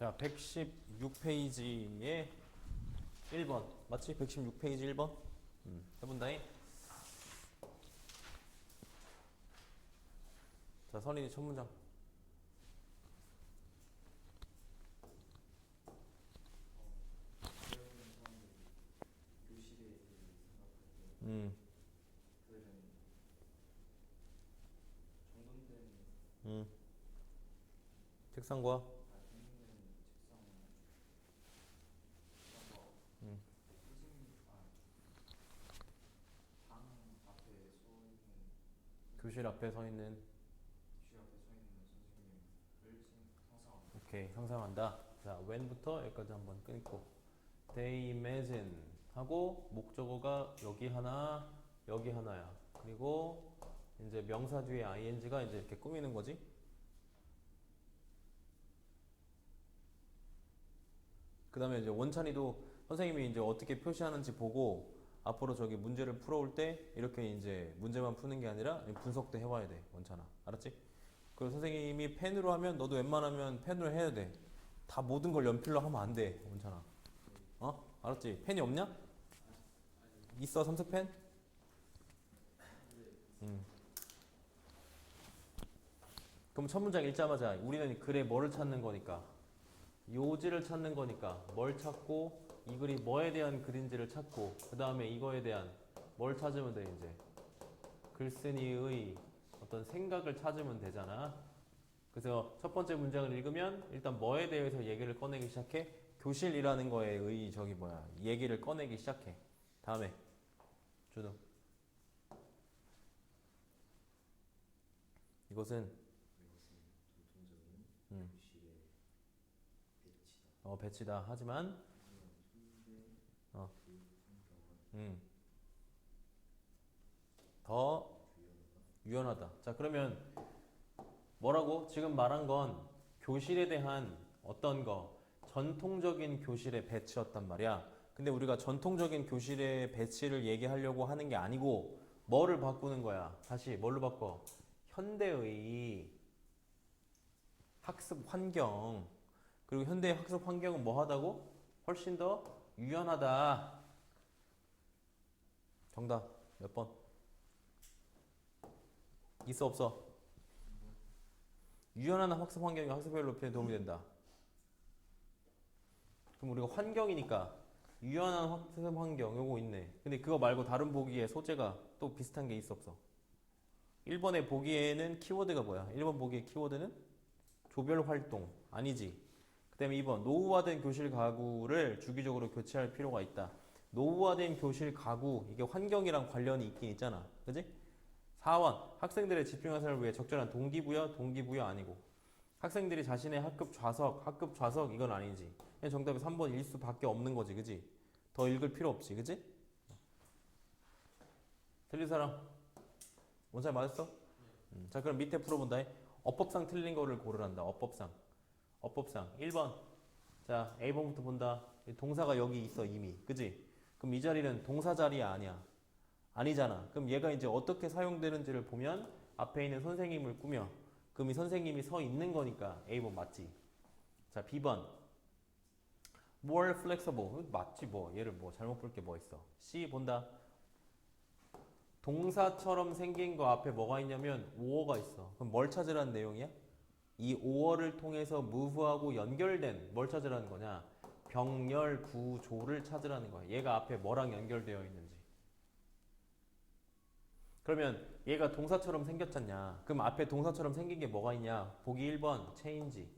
자, 116페이지에 1번. 맞지? 116페이지 1번? 해본다잉. 자, 선인이 첫 문장. 교실에 대해 생각할 때 음, 그들은 정돈된 책상과, 정돈된 책상과 방 앞에 서 있는 교실 앞에 서 있는, 교실 앞에 서 있는 선생님을 상상합니다. 오케이, 상상한다. 자, when부터 여기까지 한번 끊고. They imagine 하고, 목적어가 여기 하나, 여기 하나야. 그리고 이제 명사 뒤에 ing가 이제 이렇게 꾸미는 거지. 그 다음에 이제 원찬이도 선생님이 이제 어떻게 표시하는지 보고 앞으로 저기 문제를 풀어올 때 이렇게 이제 문제만 푸는 게 아니라 분석도 해와야 돼, 원찬아. 알았지? 그리고 선생님이 펜으로 하면 너도 웬만하면 펜으로 해야 돼. 다 모든 걸 연필로 하면 안 돼, 원찬아. 어? 알았지? 펜이 없냐? 있어, 삼색펜? 그럼 첫 문장 읽자마자 우리는 글에 뭐를 찾는 거니까? 요지를 찾는 거니까 뭘 찾고 이 글이 뭐에 대한 글인지를 찾고 그 다음에 이거에 대한 뭘 찾으면 돼 이제 글쓴이의 어떤 생각을 찾으면 되잖아. 그래서 첫 번째 문장을 읽으면 일단 뭐에 대해서 얘기를 꺼내기 시작해? 교실이라는 거에 의 저기 뭐야 얘기를 꺼내기 시작해. 다음에 준우 이것은 전통적인 교실의 배치다. 배치다 하지만 현대 어, 교육 환경은 더 유연하다. 자, 그러면 뭐라고? 지금 말한 건 교실에 대한 어떤 거, 전통적인 교실의 배치였단 말이야. 근데 우리가 전통적인 교실의 배치를 얘기하려고 하는 게 아니고 뭐를 바꾸는 거야? 다시 뭘로 바꿔? 현대의 학습 환경. 그리고 현대의 학습 환경은 뭐 하다고? 훨씬 더 유연하다. 정답 몇 번? 있어 없어? 유연한 학습 환경이 학습 효율 높이에 도움이 된다. 그럼 우리가 환경이니까 유연한 학습 환경 요거 있네. 근데 그거 말고 다른 보기에 소재가 또 비슷한 게 있어 없어? 1번의 보기에는 키워드가 뭐야? 1번 보기의 키워드는 조별 활동 아니지. 그 다음에 2번 노후화된 교실 가구를 주기적으로 교체할 필요가 있다. 노후화된 교실 가구 이게 환경이랑 관련이 있긴 있잖아. 그지? 4번 학생들의 집중화살을 위해 적절한 동기부여 동기부여 아니고 학생들이 자신의 학급 좌석 이건 아니지. 그냥 정답이 3번 일 수밖에 없는 거지. 그지? 더 읽을 필요 없지. 그지? 틀린 사람? 원살 맞았어? 자 그럼 밑에 풀어본다. 어법상 틀린 거를 고르란다. 어법상 1번 자 A번부터 본다. 동사가 여기 있어 이미. 그지? 그럼 이 자리는 동사 자리야 아니야? 아니잖아. 그럼 얘가 이제 어떻게 사용되는지를 보면 앞에 있는 선생님을 꾸며 그럼 이 선생님이 서 있는 거니까 A번 맞지. 자 B번 more flexible 맞지 뭐 얘를 뭐 잘못 볼 게 뭐 있어. C 본다. 동사처럼 생긴 거 앞에 뭐가 있냐면 오어가 있어. 그럼 뭘 찾으라는 내용이야? 이 오어를 통해서 move하고 연결된 뭘 찾으라는 거냐? 병렬 구조를 찾으라는 거야. 얘가 앞에 뭐랑 연결되어 있는지. 그러면 얘가 동사처럼 생겼잖냐. 그럼 앞에 동사처럼 생긴 게 뭐가 있냐. 보기 1번 change.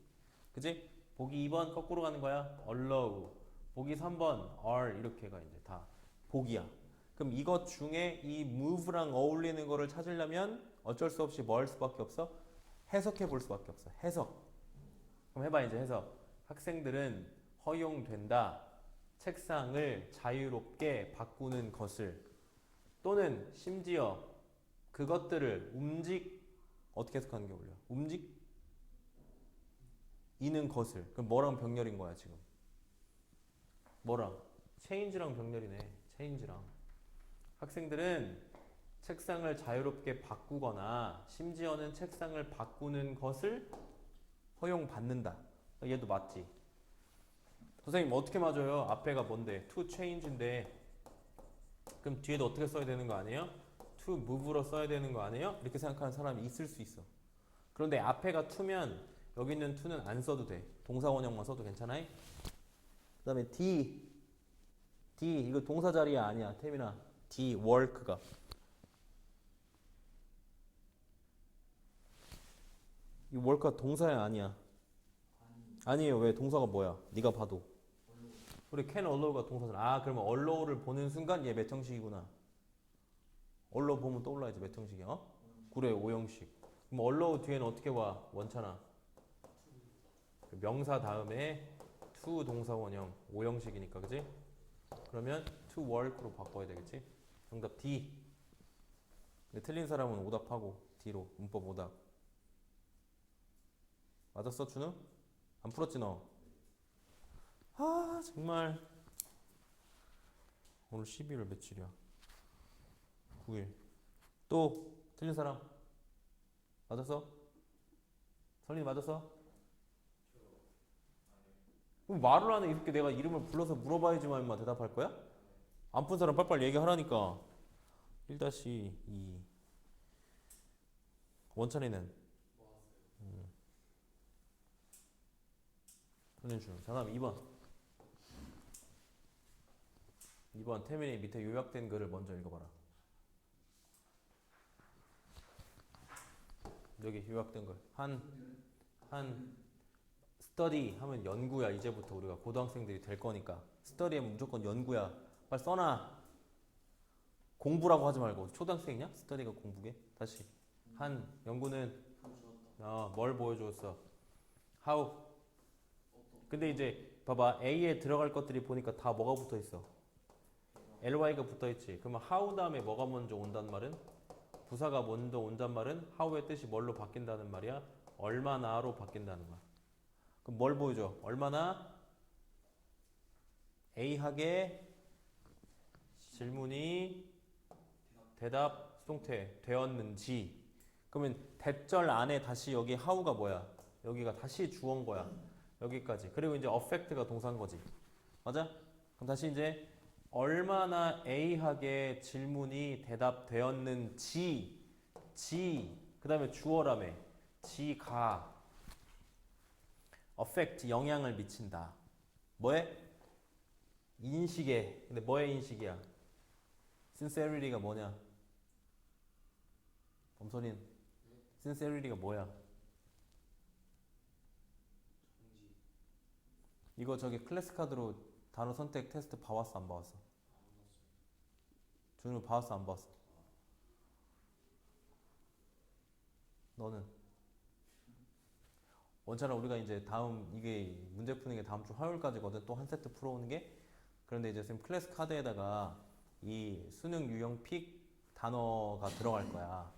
그지? 보기 2번 거꾸로 가는 거야. allow. 보기 3번 are 이렇게가 이제 다 보기야. 그럼 이것 중에 이 move랑 어울리는 거를 찾으려면 어쩔 수 없이 뭐 할 수밖에 없어? 해석해 볼 수밖에 없어. 해석. 그럼 해봐 이제 해석. 학생들은 허용된다. 책상을 자유롭게 바꾸는 것을 또는 심지어 그것들을 어떻게 해석하는 게 어울려? 움직이는 것을. 그럼 뭐랑 병렬인 거야 지금? 뭐랑? change랑 병렬이네. change랑. 학생들은 책상을 자유롭게 바꾸거나 심지어는 책상을 바꾸는 것을 허용받는다. 얘도 맞지. 선생님 어떻게 맞아요? 앞에가 뭔데? to change인데 그럼 뒤에도 어떻게 써야 되는 거 아니에요? to move로 써야 되는 거 아니에요? 이렇게 생각하는 사람이 있을 수 있어. 그런데 앞에가 to면 여기 있는 to는 안 써도 돼. 동사 원형만 써도 괜찮아요? 그 다음에 D 이거 동사 자리야 아니야 태민아. D work가 이 work가 동사야 아니야? 아니에요. 왜? 동사가 뭐야? 네가 봐도 우리 can allow가 동사잖아. 아 그러면 allow를 보는 순간 얘 몇 형식이구나. allow 보면 떠올라야지 몇 형식이야? 어? 그래 5형식. 그럼 allow 뒤에는 어떻게 와? 원찮아. 명사 다음에 to 동사 원형 5형식이니까 그지? 그러면 to work로 바꿔야 되겠지? 정답 D. 근데 틀린 사람은 오답하고 D로 문법 오답. 맞았어 준우? 안 풀었지 너? 아 정말 오늘 12월 며칠이야? 9일. 또 틀린 사람 맞았어? 설린이 맞았어? 그럼 말을 안 해. 이렇게 내가 이름을 불러서 물어봐야지만 임마 대답할 거야? 안 푼 사람 빨리빨리 얘기하라니까. 1-2 원찬이는 손현준. 자 다음 2번 태민이 밑에 요약된 글을 먼저 읽어봐라. 여기 요약된 글. 한 study 하면 연구야. 이제부터 우리가 고등학생들이 될 거니까 study 하면 무조건 연구야. 빨리 써놔. 공부라고 하지 말고. 초등학생이냐? study가 공부게? 다시. 한 연구는 뭘 보여줬어? how. 근데 이제 봐봐 A에 들어갈 것들이 보니까 다 뭐가 붙어 있어? ly가 붙어 있지. 그러면 how 다음에 뭐가 먼저 온단 말은? 부사가 먼저 온단 말은 how의 뜻이 뭘로 바뀐다는 말이야? 얼마나로 바뀐다는 거야. 그럼 뭘 보여줘? 얼마나 A하게 질문이 대답 수동태 되었는지. 그러면 대절 안에 다시 여기 how가 뭐야? 여기가 다시 주어인 거야. 여기까지. 그리고 이제 affect가 동사인 거지. 맞아? 그럼 다시 이제 얼마나 A하게 질문이 대답되었는지 그 다음에 주어라며 지가 affect 영향을 미친다. 뭐에? 인식에. 근데 뭐의 인식이야? sincerity가 뭐냐? 범선인 sincerity가 뭐야? 이거 저기 클래스 카드로 단어 선택 테스트 봐왔어 안 봐왔어? 준우 봐왔어 안 봐왔어? 너는? 원처럼 우리가 이제 다음 이게 문제 푸는 게 다음 주 화요일까지거든. 또 한 세트 풀어오는 게. 그런데 이제 지금 클래스 카드에다가 이 수능 유형 픽 단어가 들어갈 거야.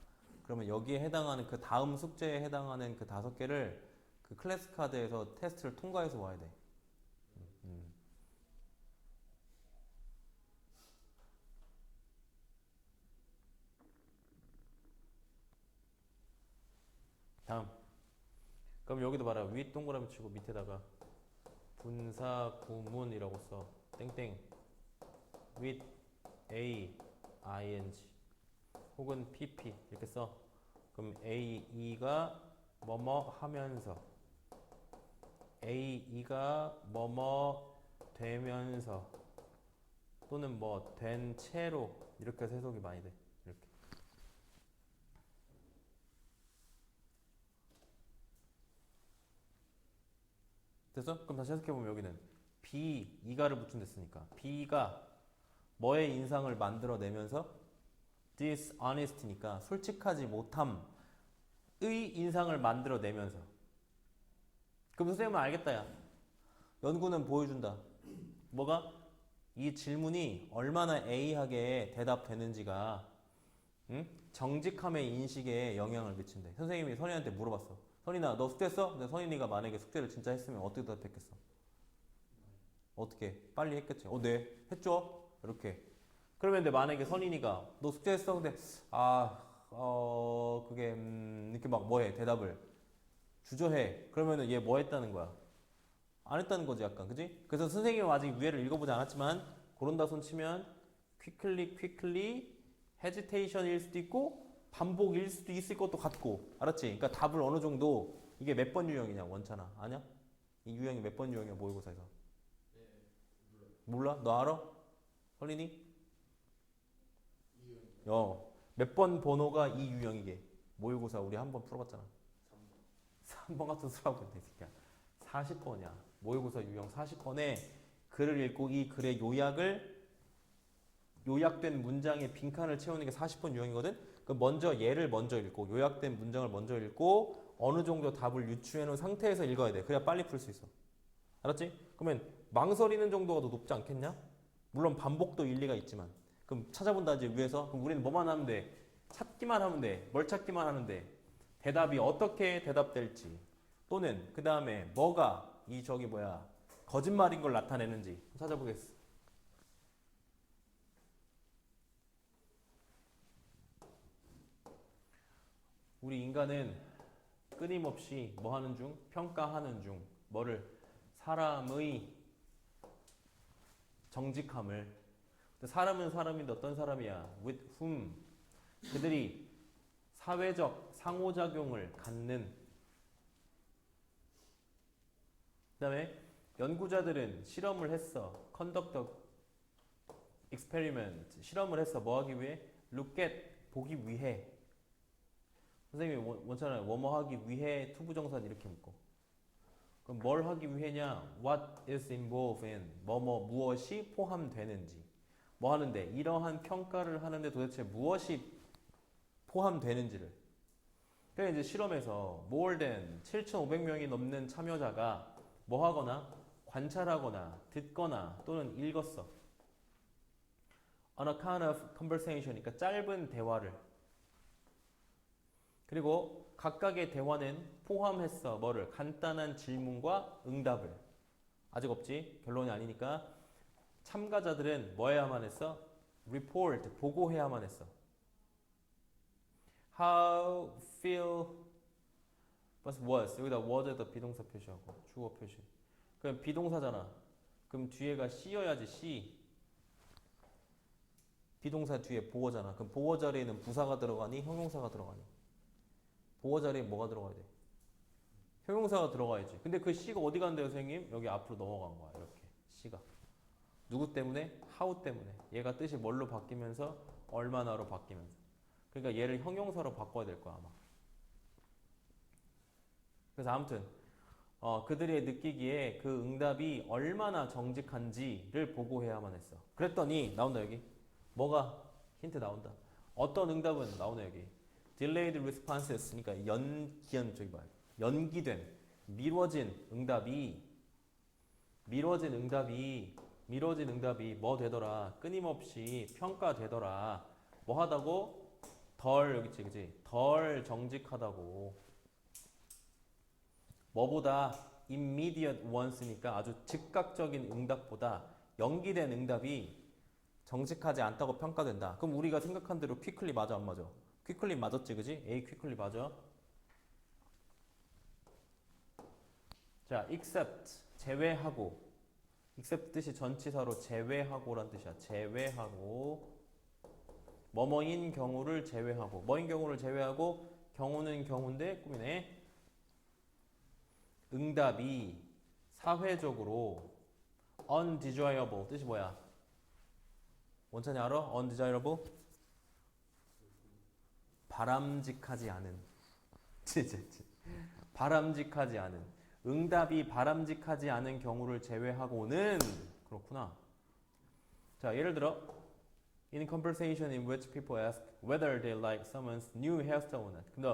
그러면 여기에 해당하는 그 다음 숙제에 해당하는 그 5개를 그 클래스 카드에서 테스트를 통과해서 와야 돼. 다음. 그럼 여기도 봐라. 윗 동그라미 치고 밑에다가 분사 구문이라고 써. 땡땡. with a ing 혹은 pp 이렇게 써. 그럼 ae가 뭐뭐 하면서 ae가 뭐뭐 되면서 또는 뭐 된 채로 이렇게 해서 해석이 많이 돼. 이렇게. 됐어? 그럼 다시 해석해보면 여기는 B, 이가를 붙인댔으니까 B가 뭐의 인상을 만들어내면서 dishonest니까 솔직하지 못함의 인상을 만들어내면서. 그럼 선생님은 알겠다 야. 연구는 보여준다. 뭐가? 이 질문이 얼마나 A하게 대답되는지가 정직함의 인식에 영향을 미친대. 선생님이 선인한테 물어봤어. 선인아 너 숙제했어? 근데 선인이가 만약에 숙제를 진짜 했으면 어떻게 대답했겠어? 어떻게? 빨리 했겠지. 네 했죠? 이렇게. 그러면 근데 만약에 선인이가 너 숙제했어? 근데 그게 이렇게 막 뭐해 대답을 주저해. 그러면은 얘 뭐 했다는 거야? 안 했다는 거지 약간 그지? 그래서 선생님은 아직 위에를 읽어보지 않았지만 고른다 손 치면 quickly, hesitation일 수도 있고 반복일 수도 있을 것도 같고 알았지? 그러니까 답을 어느 정도 이게 몇 번 유형이냐 원찬아 아냐? 이 유형이 몇 번 유형이야 모의고사에서? 네, 몰라? 너 알아? 설린이? 이유는 몇 번 번호가 이 유형이게 모의고사 우리 한 번 풀어봤잖아 3번 같은 수라고 했네 새끼야 40번이야 모의고사 유형 40번에 글을 읽고 이 글의 요약된 문장의 빈칸을 채우는 게 40번 유형이거든. 그럼 먼저 얘를 먼저 읽고 요약된 문장을 먼저 읽고 어느 정도 답을 유추해 놓은 상태에서 읽어야 돼. 그래야 빨리 풀 수 있어. 알았지? 그러면 망설이는 정도가 더 높지 않겠냐? 물론 반복도 일리가 있지만 그럼 찾아본다지 위에서 그럼 우리는 뭐만 하면 돼? 찾기만 하면 돼. 뭘 찾기만 하면 돼? 대답이 어떻게 대답될지 또는 그 다음에 뭐가 이 저기 뭐야 거짓말인 걸 나타내는지 찾아보겠어. 우리 인간은 끊임없이 뭐 하는 중? 평가하는 중. 뭐를? 사람의 정직함을. 사람은 사람인데 어떤 사람이야? With whom? 그들이 사회적 상호작용을 갖는. 그 다음에 연구자들은 실험을 했어. Conduct a experiment. 실험을 했어. 뭐 하기 위해? Look at. 보기 위해. 선생님이 원처럼 뭐뭐 하기 위해 투부정사는 이렇게 묶어. 그럼 뭘 하기 위해냐? What is involved in? 뭐뭐 무엇이 포함되는지. 뭐 하는데? 이러한 평가를 하는데 도대체 무엇이 포함되는지를. 그러니까 이제 실험에서 more than 7,500명이 넘는 참여자가 뭐 하거나 관찰하거나 듣거나 또는 읽었어. On account of conversation. 그러니까 짧은 대화를. 그리고 각각의 대화는 포함했어. 뭐를? 간단한 질문과 응답을. 아직 없지? 결론이 아니니까. 참가자들은 뭐 해야만 했어? report, 보고해야만 했어. How feel was. 여기다 was에다 비동사 표시하고 주어 표시. 그럼 비동사잖아. 그럼 뒤에가 C여야지 C. 비동사 뒤에 보어잖아. 그럼 보어 자리에는 부사가 들어가니 형용사가 들어가니? 보어 자리에 뭐가 들어가야 돼? 형용사가 들어가야지. 근데 그 C가 어디 간대요, 선생님? 여기 앞으로 넘어간 거야. 이렇게 C가. 누구 때문에? how 때문에. 얘가 뜻이 뭘로 바뀌면서 얼마나로 바뀌면서. 그러니까 얘를 형용사로 바꿔야 될 거야 아마. 그래서 아무튼 그들이 느끼기에 그 응답이 얼마나 정직한지를 보고해야만 했어. 그랬더니 나온다 여기. 뭐가 힌트 나온다. 어떤 응답은 나오네 여기. Delayed responses. 그러니까 연기된 미뤄진 응답이 뭐 되더라? 끊임없이 평가되더라. 뭐 하다고? 덜 여기 있지, 그지? 덜 정직하다고. 뭐보다 immediate ones니까 아주 즉각적인 응답보다 연기된 응답이 정직하지 않다고 평가된다. 그럼 우리가 생각한 대로 quickly 맞아 안 맞아? quickly 맞았지, 그지? A quickly 맞아. 자, except 제외하고. except 뜻이 전치사로 제외하고란 뜻이야. 제외하고. 뭐뭐인 경우를 제외하고. 뭐인 경우를 제외하고. 경우는 경우인데 꾸미네. 응답이 사회적으로 undesirable 뜻이 뭐야? 원찬이 알아? undesirable? 바람직하지 않은. 바람직하지 않은. 응답이 바람직하지 않은 경우를 제외하고는 그렇구나. 자, 예를 들어 in conversation in which people ask whether they like someone's new hairstyle or not. 근데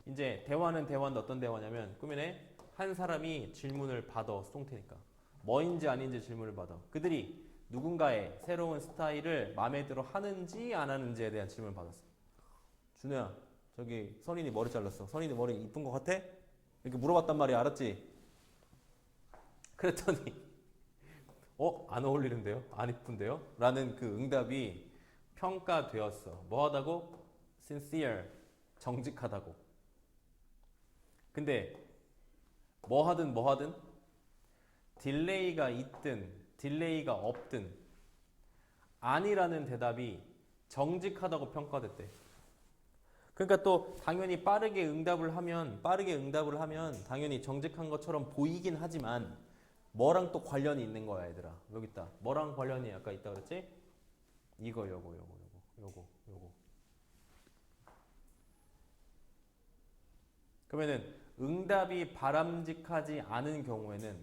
이제 대화는 대화인데 어떤 대화냐면 꾸미네. 한 사람이 질문을 받아 수동태니까 뭐인지 아닌지 질문을 받아. 그들이 누군가의 새로운 스타일을 마음에 들어 하는지 안 하는지에 대한 질문을 받았어. 준호야, 저기 선인이 머리 잘랐어. 선인이 머리 이쁜 거 같아? 이렇게 물어봤단 말이야. 알았지? 그랬더니 안 어울리는데요? 안 이쁜데요? 라는 그 응답이 평가되었어. 뭐 하다고? sincere, 정직하다고. 근데 뭐 하든 딜레이가 있든 딜레이가 없든 아니라는 대답이 정직하다고 평가됐대. 그러니까 또 당연히 빠르게 응답을 하면 당연히 정직한 것처럼 보이긴 하지만 뭐랑 또 관련이 있는 거야, 얘들아. 여기 있다. 뭐랑 관련이 아까 있다 그랬지? 이거 요거. 그러면은 응답이 바람직하지 않은 경우에는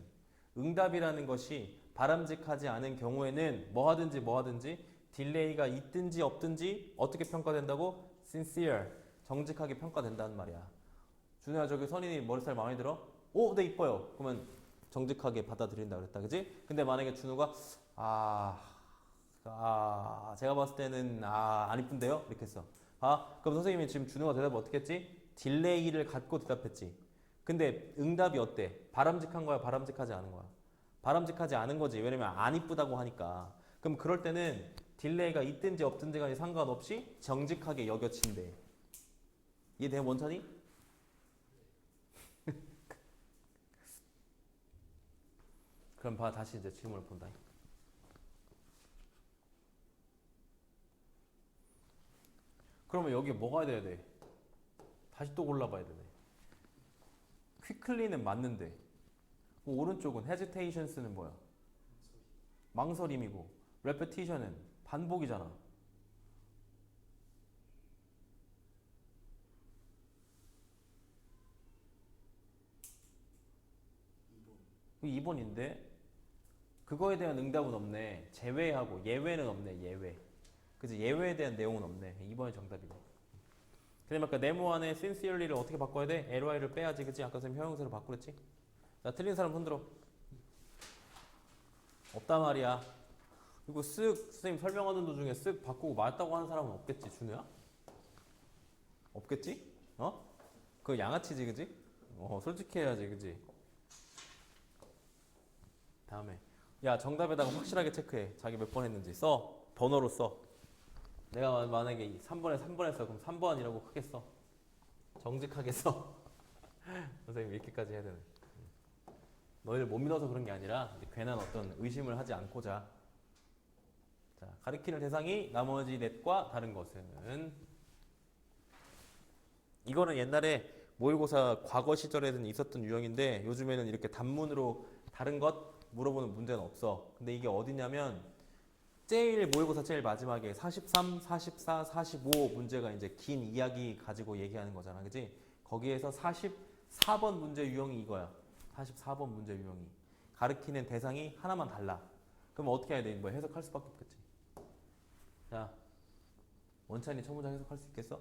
응답이라는 것이 바람직하지 않은 경우에는 뭐 하든지 딜레이가 있든지 없든지 어떻게 평가된다고? sincere. 정직하게 평가된다는 말이야. 준호야 저기 선인이 머리살 마음에 들어? 오, 네 이뻐요. 그러면 정직하게 받아들인다 그랬다, 그지? 근데 만약에 준호가 제가 봤을 때는 안 이쁜데요? 이렇게 했어. 그럼 선생님이 지금 준호가 대답을 어떻게 했지? 딜레이를 갖고 대답했지. 근데 응답이 어때? 바람직한 거야, 바람직하지 않은 거야? 바람직하지 않은 거지. 왜냐면 안 이쁘다고 하니까. 그럼 그럴 때는 딜레이가 있든지 없든지 간에 상관없이 정직하게 여겨진대. 이해돼, 원찬이? 그럼 다시 이제 질문을 본다. 그러면 여기 뭐가 돼야 돼? 다시 또 골라봐야 되네. quickly는 맞는데 오른쪽은 hesitations는 뭐야? 망설임이고 repetition은 반복이잖아. 2번인데 그거에 대한 응답은 없네. 제외하고 예외는 없네. 예외. 그치? 예외에 대한 내용은 없네. 2번이 정답이네. 그다음에 아까 네모 안에 sincerely를 어떻게 바꿔야 돼? ly를 빼야지. 그치? 아까 선생님 형용사로 바꾸랬지? 자, 틀린 사람 손들어. 없단 말이야. 그리고 쓱 선생님 설명하는 도중에 쓱 바꾸고 맞다고 하는 사람은 없겠지, 준우야? 없겠지? 어? 그거 양아치지, 그지? 솔직히 해야지, 그지? 다음에 야, 정답에다가 확실하게 체크해. 자기 몇 번 했는지 써. 번호로 써. 내가 만약에 3번에 3번 했어. 그럼 3번이라고 크게 써. 정직하게 써. 선생님 이렇게까지 해야 되네. 너희를 못 믿어서 그런 게 아니라 괜한 어떤 의심을 하지 않고자. 자, 가리키는 대상이 나머지 넷과 다른 것은 이거는 옛날에 모의고사 과거 시절에는 있었던 유형인데 요즘에는 이렇게 단문으로 다른 것 물어보는 문제는 없어. 근데 이게 어디냐면 모의고사 제일 마지막에 43, 44, 45 문제가 이제 긴 이야기 가지고 얘기하는 거잖아. 그지? 거기에서 44번 문제 유형이 이거야. 44번 문제 유형이. 가리키는 대상이 하나만 달라. 그럼 어떻게 해야 돼? 뭐 해석할 수밖에 없겠지. 자, 원찬이 첫 문장 해석할 수 있겠어?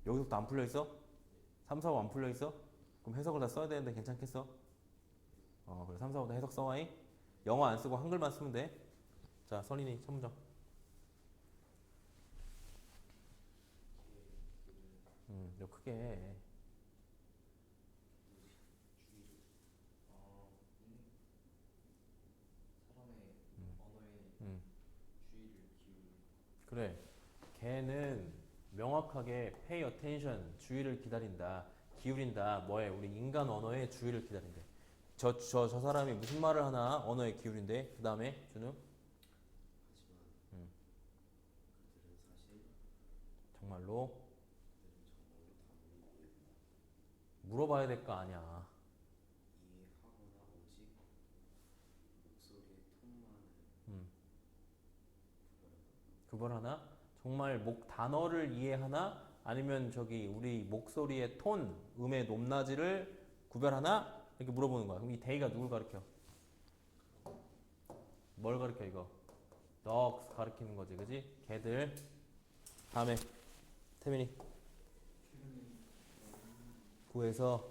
여기서부터 안 풀려 있어? 3, 4, 5 안 풀려 있어? 그럼 해석을 다 써야 되는데 괜찮겠어? 그래 3, 4, 5다 해석 써와이. 영어 안 쓰고 한글만 쓰면 돼. 자, 선인이 첫 문장. 너 크게 해. 사람의 언어에 음, 주의를 기울이는 그래. 걔는 명확하게 pay attention, 주의를 기다린다, 기울인다. 뭐에? 우리 인간 언어에 주의를 기다린대. 저 사람이 무슨 말을 하나 언어에 기울인대. 그 다음에 준우. 하지만 음, 그들은 사실 정말로 그들은 정말로 답을 이해한다. 물어봐야 될 거 아니야. 이해하거나 오직 목소리의 톤만을 음, 구별하다. 구별하나? 정말 단어를 이해하나? 아니면 저기 우리 목소리의 톤, 음의 높낮이를 구별하나? 이렇게 물어보는 거야. 그럼 이 they가 누굴 가르쳐? 뭘 가르쳐 이거? dogs 가르치는 거지, 그지? 걔들. 다음에 태민이 구해서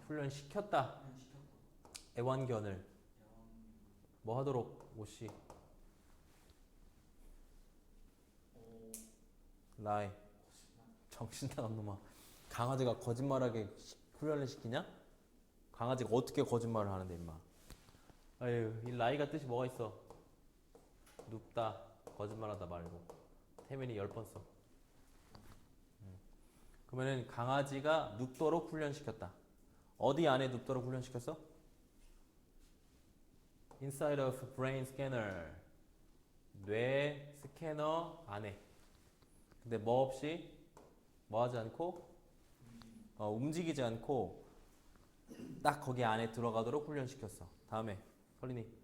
훈련시켰다. 애완견을 뭐 하도록 오씨 라이 정신 나간 놈아. 강아지가 거짓말하게 훈련을 시키냐? 강아지가 어떻게 거짓말을 하는데 임마. 아유, 이 라이가 뜻이 뭐가 있어? 눕다, 거짓말하다 말고. 태민이 10번 써. 그러면은 강아지가 눕도록 훈련시켰다. 어디 안에 눕도록 훈련시켰어? Inside of brain scanner. 뇌 스캐너 안에. 근데 뭐 없이 뭐 하지 않고 움직이지 않고 딱 거기 안에 들어가도록 훈련시켰어. 다음에 설린이.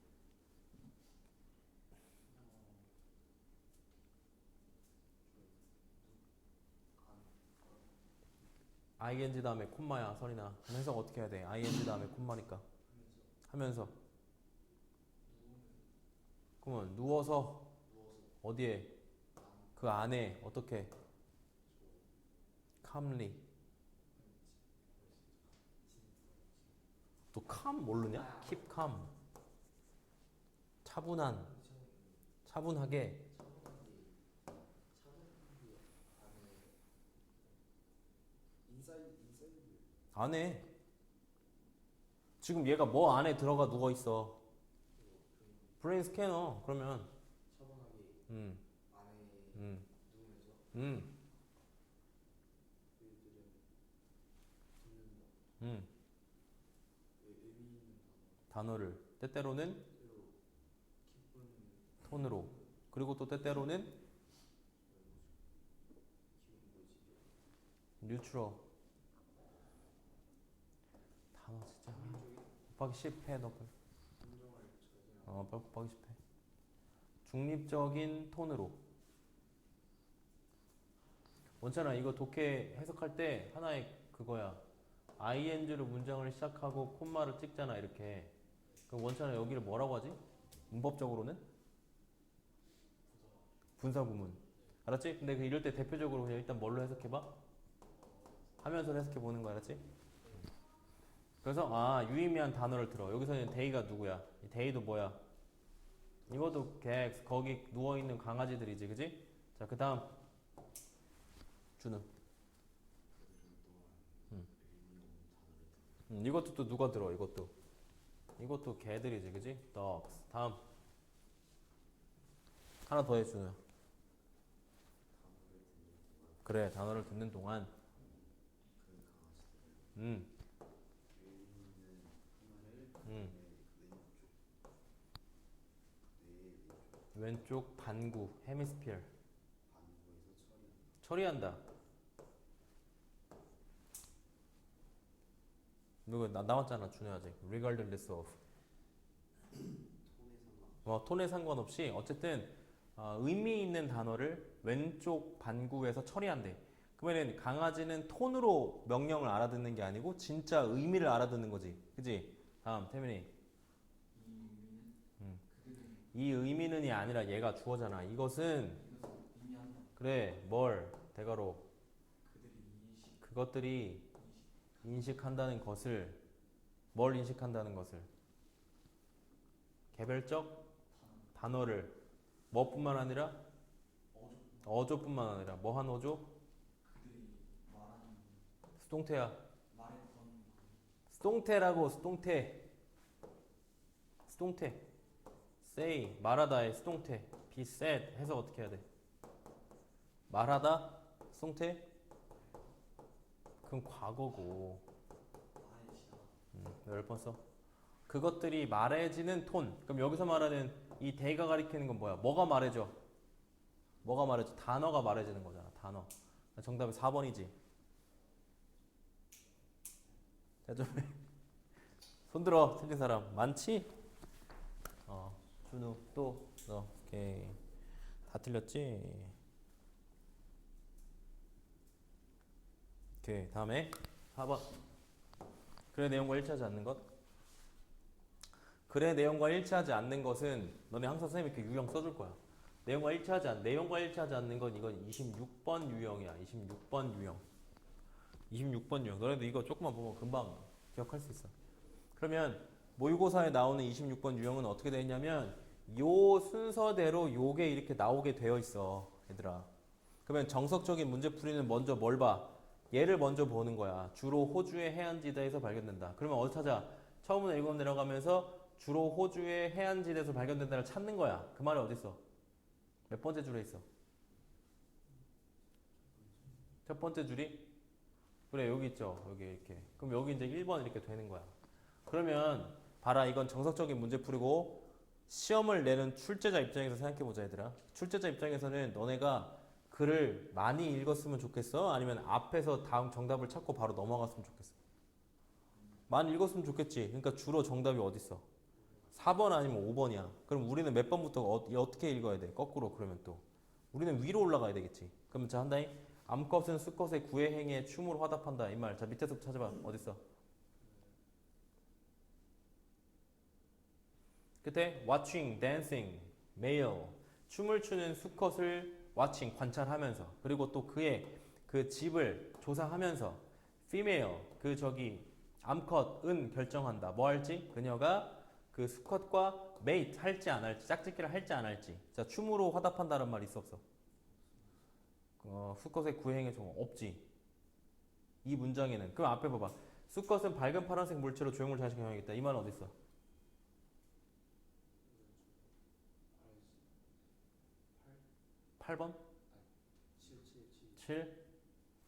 ing 다음에 콤마야 설이나. 해석 어떻게 해야 돼? ing 다음에 콤마니까. 하면서. 그러면 누워서 어디에? 그 안에 어떻게? calmly. 너 calm 모르냐? keep calm. 차분한. 차분하게. 안에. 지금 얘가 뭐 안에 들어가 누워 있어? 브레인 스캐너. 그러면 차분하게 음, 안에 음, 누우면서 음, 그들은 듣는다. 음. 의미 있는 단어를 때때로는 단어로 기쁜 톤으로. 그리고 또 때때로는 기분 뭐지? 뉴트럴. 단어 진짜. 곱하기 10 해, 너 빨리. 감정을 저지하는 빨리 곱하기 10 해. 중립적인 톤으로. 원찬아, 이거 독해 해석할 때 하나의 그거야. ing를 문장을 시작하고 콤마를 찍잖아, 이렇게. 그럼 원찬아, 여기를 뭐라고 하지? 문법적으로는? 분사구문. 알았지? 근데 그 이럴 때 대표적으로 그냥 일단 뭘로 해석해봐? 하면서 해석해보는 거 알았지? 그래서 유의미한 단어를 들어. 여기서는 데이가 누구야? 이 데이도 뭐야? 이것도 걔 거기 누워있는 강아지들이지, 그지? 자, 그 다음 준우. 이것도 또 누가 들어? 이것도 개들이지, 그지? dogs. 다음 하나 더 해, 준우야. 그래, 단어를 듣는 동안 음, 왼쪽 반구 헤미스피어 처리한다. 이거 나왔잖아, 준우야. 아직 regardless of. 톤에 상관없이 어쨌든 의미 있는 단어를 왼쪽 반구에서 처리한대. 그러면은 강아지는 톤으로 명령을 알아듣는 게 아니고 진짜 의미를 알아듣는 거지, 그지? 다음 태민이. 이 의미는이 아니라 얘가 주어잖아. 이것은 의미한다. 그래 뭘 대가로 그들이 인식 그것들이 인식한다는 것을. 뭘 인식한다는 것을? 개별적 단어를. 뭐뿐만 아니라 어조뿐만 아니라 뭐한 어조? 그들이 말하는 수동태야. 말했던 수동태라고. 수동태 say 말하다의 수동태. be said 해서 어떻게 해야 돼? 말하다 수동태? 그건 과거고. 말해지다. 10번 써. 그것들이 말해지는 톤. 그럼 여기서 말하는 이 대가 가리키는 건 뭐야? 뭐가 말해져? 뭐가 말해져? 단어가 말해지는 거잖아. 단어. 정답이 4번이지. 대점에 손 들어. 틀린 사람 많지? 준우 또 너. 오케이. 다 틀렸지? 오케이. 다음에 4번. 글의 내용과 일치하지 않는 것. 글의 내용과 일치하지 않는 것은 너네 항상 선생님이 이렇게 유형 써줄 거야. 내용과 일치하지 않는 건 이건 26번 유형이야. 26번 유형. 26번 유형. 너네도 이거 조금만 보면 금방 기억할 수 있어. 그러면 모의고사에 나오는 26번 유형은 어떻게 되어 있냐면 요 순서대로 요게 이렇게 나오게 되어 있어, 얘들아. 그러면 정석적인 문제풀이는 먼저 뭘 봐? 얘를 먼저 보는 거야. 주로 호주의 해안지대에서 발견된다. 그러면 어디 찾아? 처음으로 읽어 내려가면서 주로 호주의 해안지대에서 발견된다를 찾는 거야. 그 말이 어디 있어? 몇 번째 줄에 있어? 첫 번째 줄이 그래 여기 있죠. 여기 이렇게. 그럼 여기 이제 1번 이렇게 되는 거야. 그러면 봐라 이건 정석적인 문제 풀이고 시험을 내는 출제자 입장에서 생각해보자 얘들아. 출제자 입장에서는 너네가 글을 많이 읽었으면 좋겠어? 아니면 앞에서 다음 정답을 찾고 바로 넘어갔으면 좋겠어? 많이 읽었으면 좋겠지. 그러니까 주로 정답이 어딨어? 4번 아니면 5번이야. 그럼 우리는 몇 번부터 어떻게 읽어야 돼? 거꾸로 그러면 또 우리는 위로 올라가야 되겠지. 그러면 자 한다잉. 암컷은 수컷의 구애 행위에 춤으로 화답한다. 이 말. 자 밑에서부터 찾아봐. 어딨어? 끝에 watching, dancing, male 춤을 추는 수컷을 watching 관찰하면서 그리고 또 그의 그 집을 조사하면서 female 그 저기 암컷은 결정한다. 뭐 할지? 그녀가 그 수컷과 mate 할지 안 할지 짝짓기를 할지 안 할지. 자 춤으로 화답한다는 말 있어 없어? 수컷의 구행에 좀 없지. 이 문장에는 그럼 앞에 봐봐. 수컷은 밝은 파란색 물체로 조형물 장식 경향이있다. 이 말은 어디 있어? 8번? 7?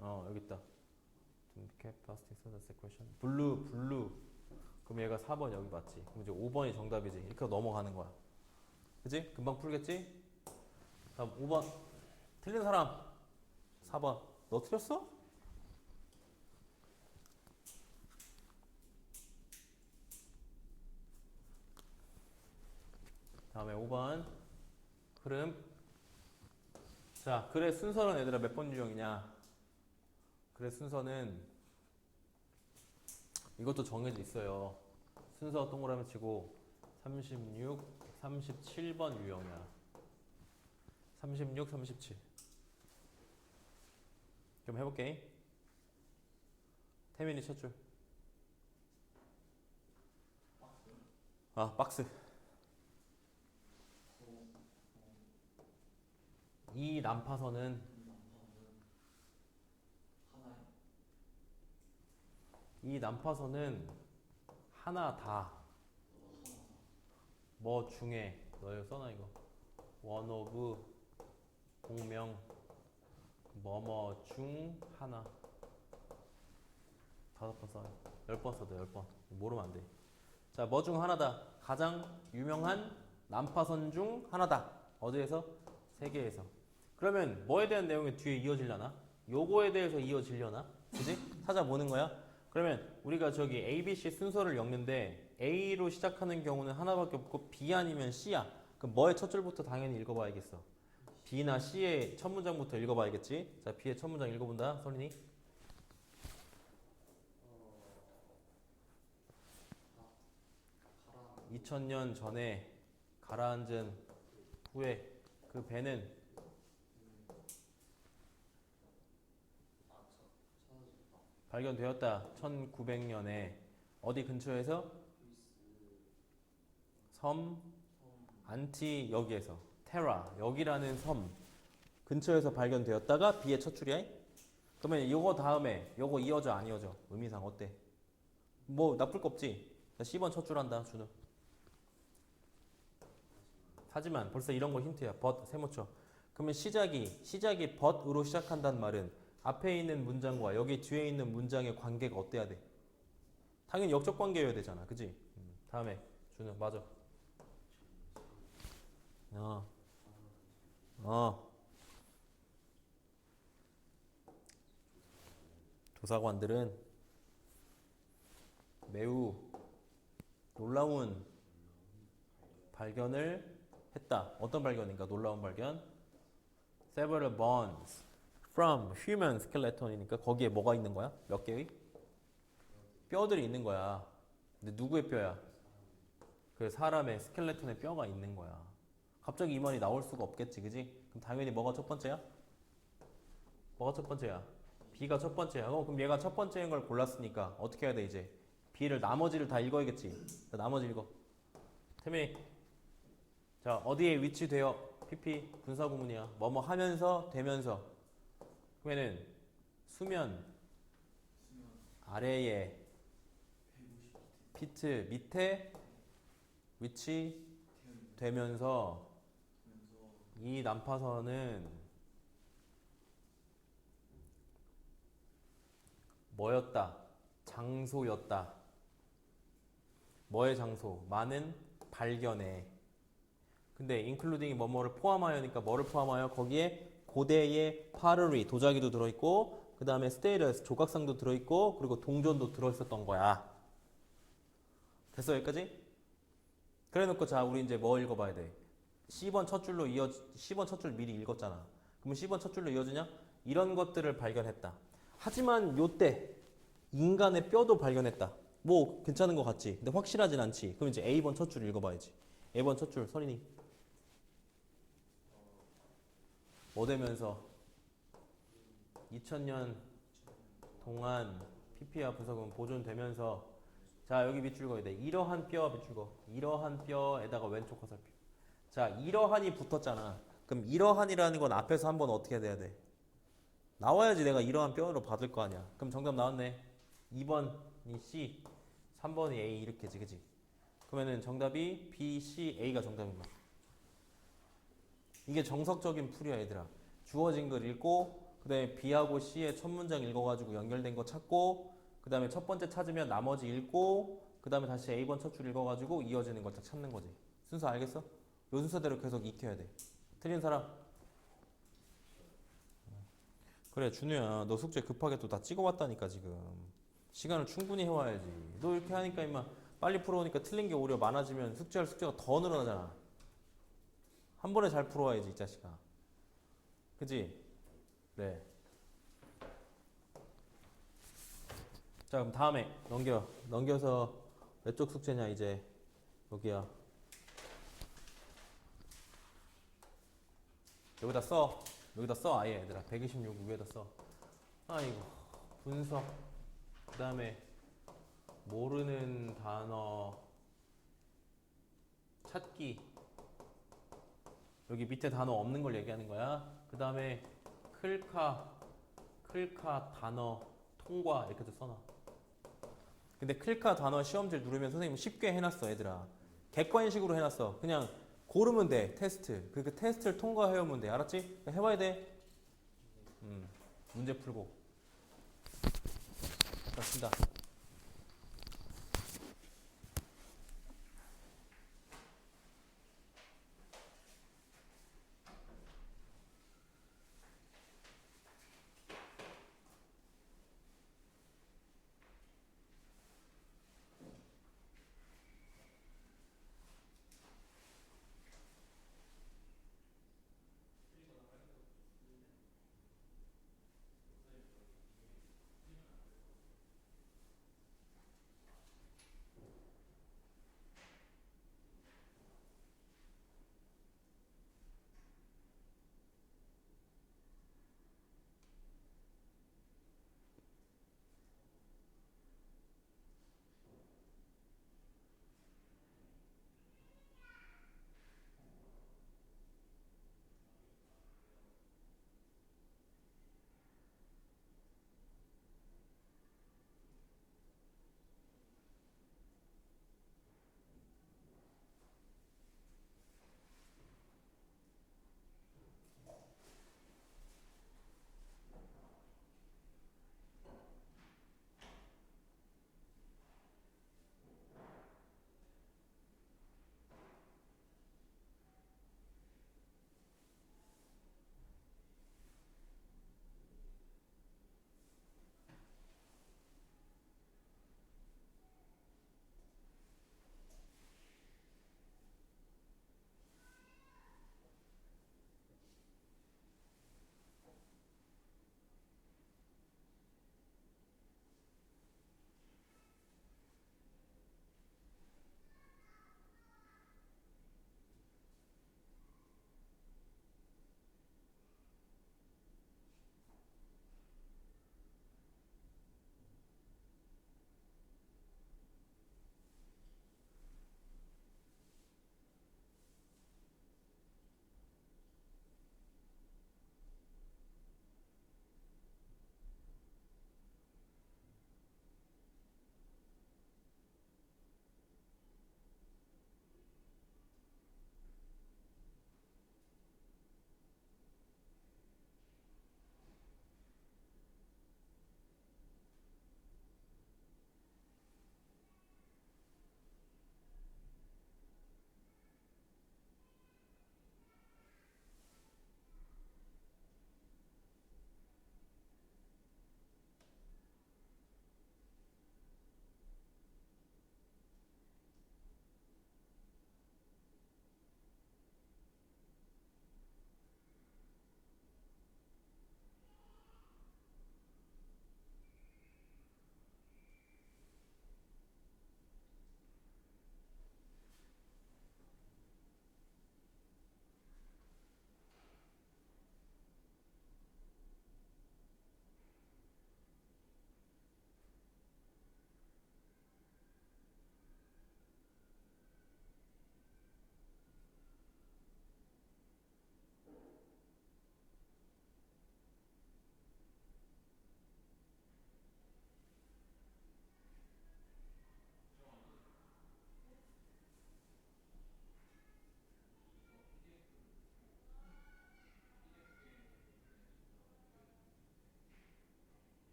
여기 있다. 블루. 그럼 얘가 4번 여기 맞지? 그럼 이제 5번이 정답이지. 이렇게 넘어가는 거야. 그지? 금방 풀겠지? 다음 5번. 틀린 사람. 4번. 너 틀렸어? 다음에 5번. 흐름. 자, 글의 순서는 얘들아 몇 번 유형이냐? 글의 순서는 이것도 정해져 있어요. 순서 동그라미 치고 36, 37번 유형이야. 36, 37. 그럼 해볼게. 태민이 첫 줄. 박스. 이 난파선은 하나다. 뭐 중에 너 이거 써놔 이거. one of 공명 뭐뭐 중 하나. 5번 써. 10번 써도 10번. 모르면 안 돼. 자, 뭐 중 하나다. 가장 유명한 난파선 중 하나다. 어디에서? 세계에서. 그러면 뭐에 대한 내용이 뒤에 이어지려나? 요거에 대해서 이어지려나? 그지? 찾아보는 거야. 그러면 우리가 저기 A, B, C 순서를 읽는데 A로 시작하는 경우는 하나밖에 없고 B 아니면 C야. 그럼 뭐의 첫 줄부터 당연히 읽어봐야겠어. B나 C의 첫 문장부터 읽어봐야겠지. 자, B의 첫 문장 읽어본다. 선인이. 2000년 전에 가라앉은 후에 그 배는 발견되었다. 1900년에 어디 근처에서? 섬 안티 여기에서 테라 여기라는 섬 근처에서 발견되었다가 B의 첫 줄이야. 그러면 이거 다음에 이거 이어져 안 이어져? 의미상 어때? 뭐 나쁠 거 없지. 자, 10번 첫 줄 한다. 준우. 하지만 벌써 이런 거 힌트야. but 세모쳐. 그러면 시작이 but으로 시작한다는 말은 앞에 있는 문장과 여기 뒤에 있는 문장의 관계가 어때야 돼? 당연히 역적 관계여야 되잖아. 그지? 다음에 준우 맞아. 조사관들은 매우 놀라운 발견을 했다. 어떤 발견인가? 놀라운 발견. Several bones from human skeleton이니까 거기에 뭐가 있는 거야? 몇 개의? 뼈들이 있는 거야. 근데 누구의 뼈야? 그 사람의 스켈레톤의 뼈가 있는 거야. 갑자기 이 말이 나올 수가 없겠지, 그지? 그럼 당연히 뭐가 첫 번째야? 뭐가 첫 번째야? B가 첫 번째야. 그럼 얘가 첫 번째인 걸 골랐으니까 어떻게 해야 돼 이제? B를 나머지를 다 읽어야겠지. 자, 나머지 읽어. 태민이. 자, 어디에 위치되어? PP 분사구문이야. 뭐뭐 하면서 되면서. 그러면은 수면 아래에 피트 밑에 위치 되면서 이 난파선은 뭐였다? 장소였다. 뭐의 장소? 많은 발견에. 근데 including이 뭐뭐를 포함하여니까 뭐를 포함하여? 거기에 고대의 pottery, 도자기도 들어있고 그 다음에 status, 조각상도 들어있고 그리고 동전도 들어있었던 거야. 됐어 여기까지? 그래 놓고 자 우리 이제 뭐 읽어봐야 돼? C번 첫 줄로 10번 첫 줄 미리 읽었잖아. 그러면 10번 첫 줄로 이어지냐? 이런 것들을 발견했다. 하지만 요때 인간의 뼈도 발견했다. 뭐 괜찮은 것 같지? 근데 확실하진 않지. 그럼 이제 A번 첫 줄 읽어봐야지. A번 첫 줄 선인이 뭐 되면서 2000년 동안 PP와 부석은 보존되면서 자 여기 밑줄 그어야 돼. 이러한 뼈 밑줄 그어. 이러한 뼈에다가 왼쪽 화살표. 자 이러한이 붙었잖아. 그럼 이러한이라는 건 앞에서 한번 어떻게 돼야 돼? 나와야지 내가 이러한 뼈로 받을 거 아니야. 그럼 정답 나왔네. 2번이 C, 3번이 A 이렇게지, 그지? 그러면은 정답이 B, C, A가 정답인 거야. 이게 정석적인 풀이야, 얘들아. 주어진 걸 읽고, 그 다음에 B하고 C의 첫 문장 읽어가지고 연결된 거 찾고, 그 다음에 첫 번째 찾으면 나머지 읽고, 그 다음에 다시 A번 첫 줄 읽어가지고 이어지는 걸 딱 찾는 거지. 순서 알겠어? 요 순서대로 계속 익혀야 돼. 틀린 사람? 그래, 준우야. 너 숙제 급하게 또 다 찍어왔다니까, 지금. 시간을 충분히 해와야지. 너 이렇게 하니까 임마 빨리 풀어오니까 틀린 게 오히려 많아지면 숙제할 숙제가 더 늘어나잖아. 한 번에 잘 풀어와야지 이 자식아. 그지? 그래. 자 그럼 다음에 넘겨서 몇 쪽 숙제냐 이제 여기야. 여기다 써 아예 얘들아. 126 위에다 써. 아이고 분석 그 다음에 모르는 단어 찾기. 여기 밑에 단어 없는 걸 얘기하는 거야. 그 다음에 클카 단어 통과 이렇게도 써놔. 근데 클카 단어 시험지를 누르면 선생님 쉽게 해놨어 얘들아. 객관식으로 해놨어. 그냥 고르면 돼. 테스트. 그 테스트를 통과해오면 돼. 알았지? 해봐야 돼. 문제 풀고. 자, 쓴다.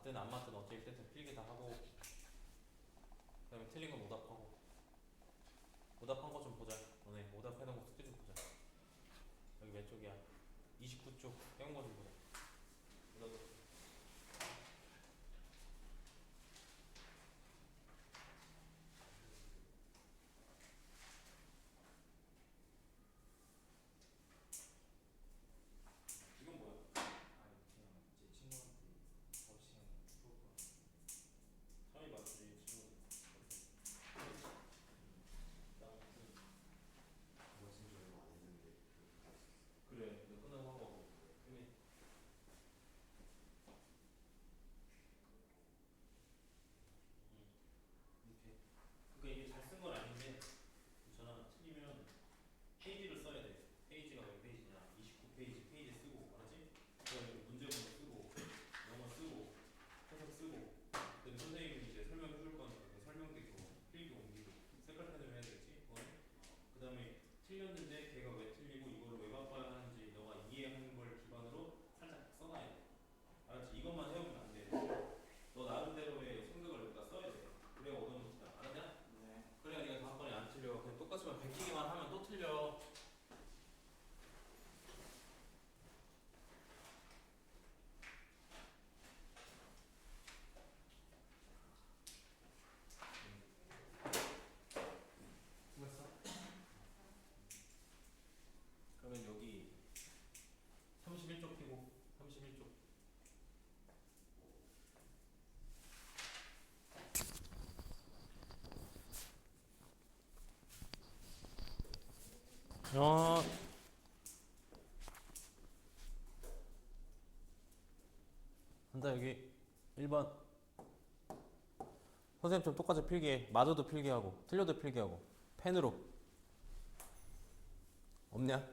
맞든 안 맞든 어쨌든 필기 다 하고 그다음에 틀린 건 오답하고 오답한 거 좀 보자. 너네 오답해놓은 거 숙제 좀 보자. 여기 몇 쪽이야? 29쪽 해온 거 좀 보자. 오답. 이건 뭐야? 아니 그냥 제 친구한테 자부 시간 풀어보라. 참이 맞지 지금. 멋진 줄 얼마 안 했는데 그렇게 할 수 있어. 그래 너 끝나고 한 거. 그러면 이렇게. 그러니까 이게 잘 쓴 건 아닌데 있잖아. 틀리면 페이지를 써야 돼. 페이지가 몇 페이지냐? 29페이지 페이지 쓰고 알았지? 그다음에 문제문을 쓰고 영어 쓰고 해석 쓰고 그다음에 선생님이 이제 설명해 줄 거니까 그 설명도 있고 필기 옮기고 색깔펜으로 해야 되겠지? 그다음에 틀렸는데 걔가 왜 틀리고 이거를 왜 바꿔야 하는지 너가 이해하는 걸 기반으로 살짝 써놔야 돼. 알았지? 이것만 해오면 안 돼. 너 나름대로의 생각을 여기다 써야 돼. 그래야 얻어먹히다. 알았냐? 네. 그래야 네가 다음번에 안 틀려. 그냥 똑같이만 베끼기만 하면 또 틀려. 수고했어. 그러면 여기 31쪽 피고 31쪽. 어. 한다 여기 1번. 선생님처럼 똑같이 필기해. 맞아도 필기하고 틀려도 필기하고 펜으로. 없냐?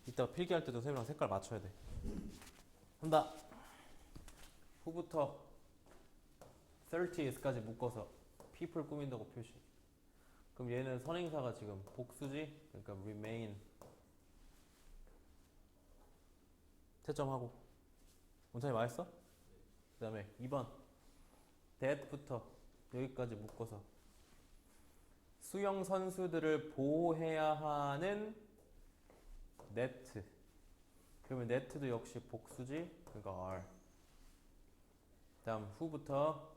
이따 필기할 때도 선생님이랑 색깔 맞춰야 돼. 한다. 후부터 30s까지 묶어서 people 꾸민다고 표시. 그럼 얘는 선행사가 지금 복수지? 그러니까 remain 채점하고. 원찬이 말했어? 그 다음에 2번 that부터 여기까지 묶어서 수영 선수들을 보호해야 하는 net. 그러면 net도 역시 복수지? 그러니까 r. 다음 후부터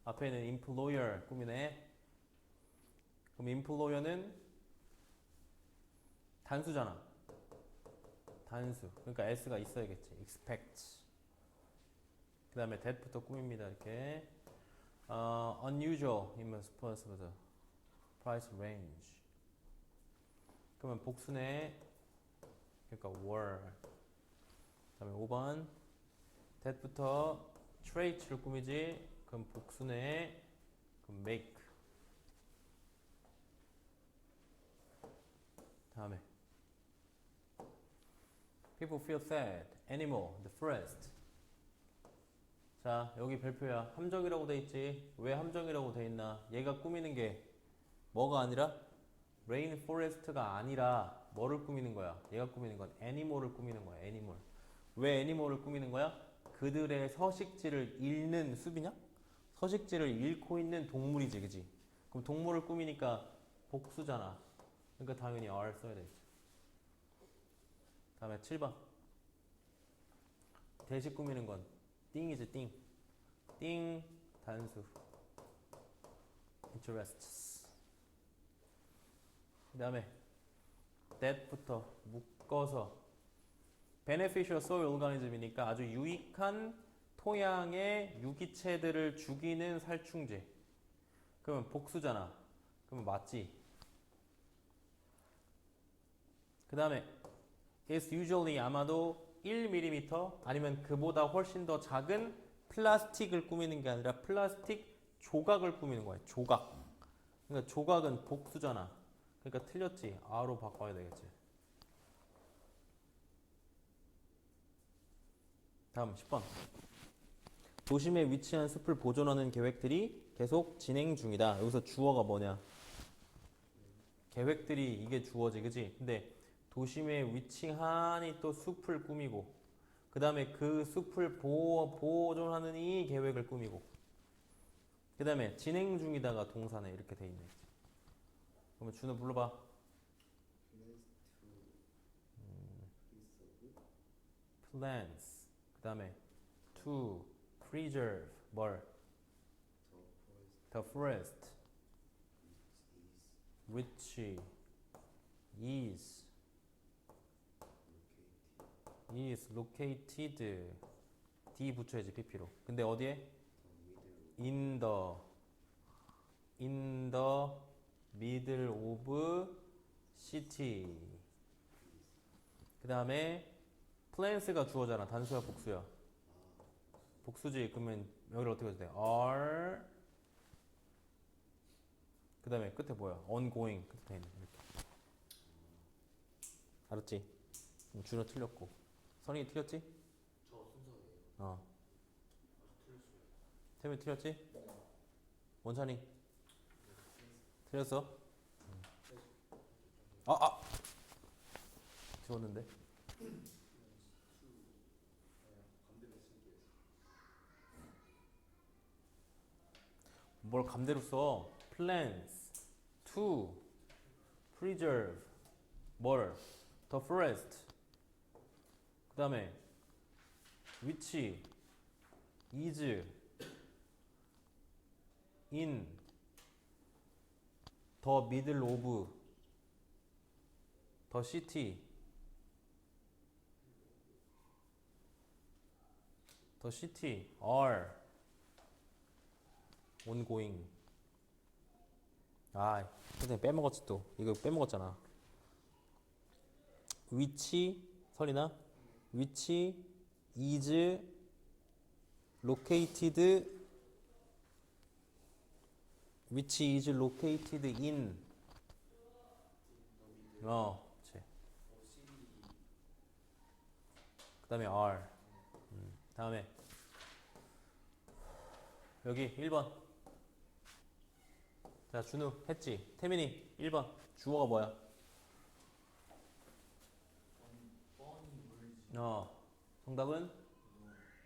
앞에는 employer 꾸미네. 그럼 employer는 단수잖아. 단수. 그러니까 s가 있어야겠지. expect. 그 다음에 that부터 꾸밉니다. 이렇게. unusual 이면 suppose price range. 그러면 복수네. 그러니까 were. 그 다음에 5번 that부터 trait를 꾸미지. 그럼 복수네. 그럼 make. 다음에 people feel sad. animal. the forest. 자 여기 별표야. 함정이라고 돼 있지. 왜 함정이라고 돼 있나? 얘가 꾸미는 게 뭐가 아니라 rainforest가 아니라 뭐를 꾸미는 거야? 얘가 꾸미는 건 animal을 꾸미는 거야. animal. 왜 animal을 꾸미는 거야? 그들의 서식지를 읽는 숲이냐? 서식지를 읽고 있는 동물이지, 그지? 그럼 동물을 꾸미니까 복수잖아. 그러니까 당연히 are 써야 되겠지. 다음에 7번. 대시 꾸미는 건 띵이지, 띵. 띵 단수. interests. 그 다음에 that부터 묶어서 beneficial soil organism이니까 아주 유익한 토양의 유기체들을 죽이는 살충제. 그러면 복수잖아. 그러면 맞지. 그 다음에 is usually 아마도 1mm 아니면 그보다 훨씬 더 작은 플라스틱을 꾸미는 게 아니라 플라스틱 조각을 꾸미는 거야. 조각. 그러니까 조각은 복수잖아. 그러니까 틀렸지. R로 바꿔야 되겠지. 다음 10번. 도심에 위치한 숲을 보존하는 계획들이 계속 진행 중이다. 여기서 주어가 뭐냐? 계획들이 이게 주어지, 그지? 근데 도심에 위치하니 또 숲을 꾸미고 그 다음에 그 숲을 보존하는 이 계획을 꾸미고 그 다음에 진행 중이다가 동사네 이렇게 돼 있네. 그러면 준호 불러봐. plans 그 다음에 to preserve 뭘 the forest which is located D 붙여야지 pp로. 근데 어디에? in the middle of city. 그 다음에 plans가 주어잖아. 단수야 복수야? 복수지. 그러면 여기를 어떻게 해도 돼? are 그 다음에 끝에 뭐야? ongoing 끝에 돼 있네. 이렇게. 알았지? 준호 틀렸고 선이 틀렸지? 저 순서예요. 어. 틀렸어요. 태민 틀렸지? 원찬이 틀렸어? 틀었는데? 뭘 감대로 써? plans to preserve 뭘? the forest 그 다음에 which is in the middle of the city are ongoing. 아, 선생님 빼먹었지 또. 이거 빼먹었잖아. which 설이나 which is located in 그치. 그 다음에 are 다음에 여기 1번 자 준우 했지? 태민이 1번 주어가 뭐야? 정답은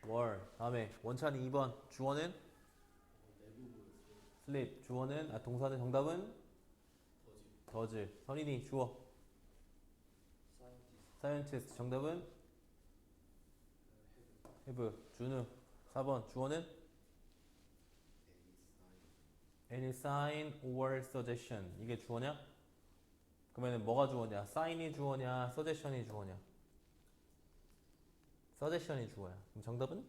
were. 다음에 원찬이 2번 주어는 sleep. 주어는 동사는 정답은 does. 선인이 주어 scientist. 정답은 have. 준우 4번 주어는 any sign or suggestion. 이게 주어냐? 그러면 뭐가 주어냐? sign이 주어냐? suggestion이 주어냐? suggestion이 주어야. 그럼 정답은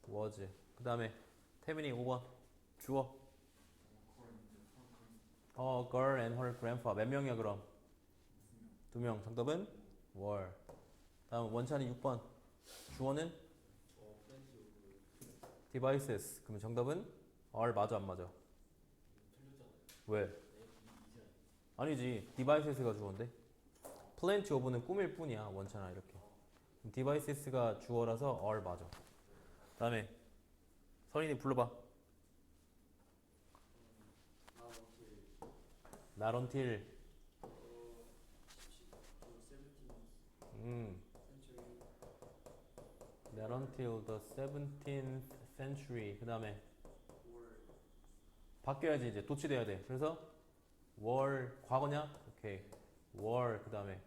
was. 그 다음에 태민이 5번 주어 girl and her grandpa. 몇 명이야 그럼? 2명. 정답은 were. 다음 원찬이 6번 주어는 devices. 그러면 정답은 are. 맞아 안 맞아? 왜? 아니지. devices가 주어인데 plenty of는 꾸밀 뿐이야 원찬아. 이렇게 devices가 주어라서 are 맞아. 다음에 선인이 불러봐. not until not until the 17th century. 그 다음에 바뀌어야지. 이제 도치돼야 돼. 그래서 were 과거냐? 오케이. were. 그 다음에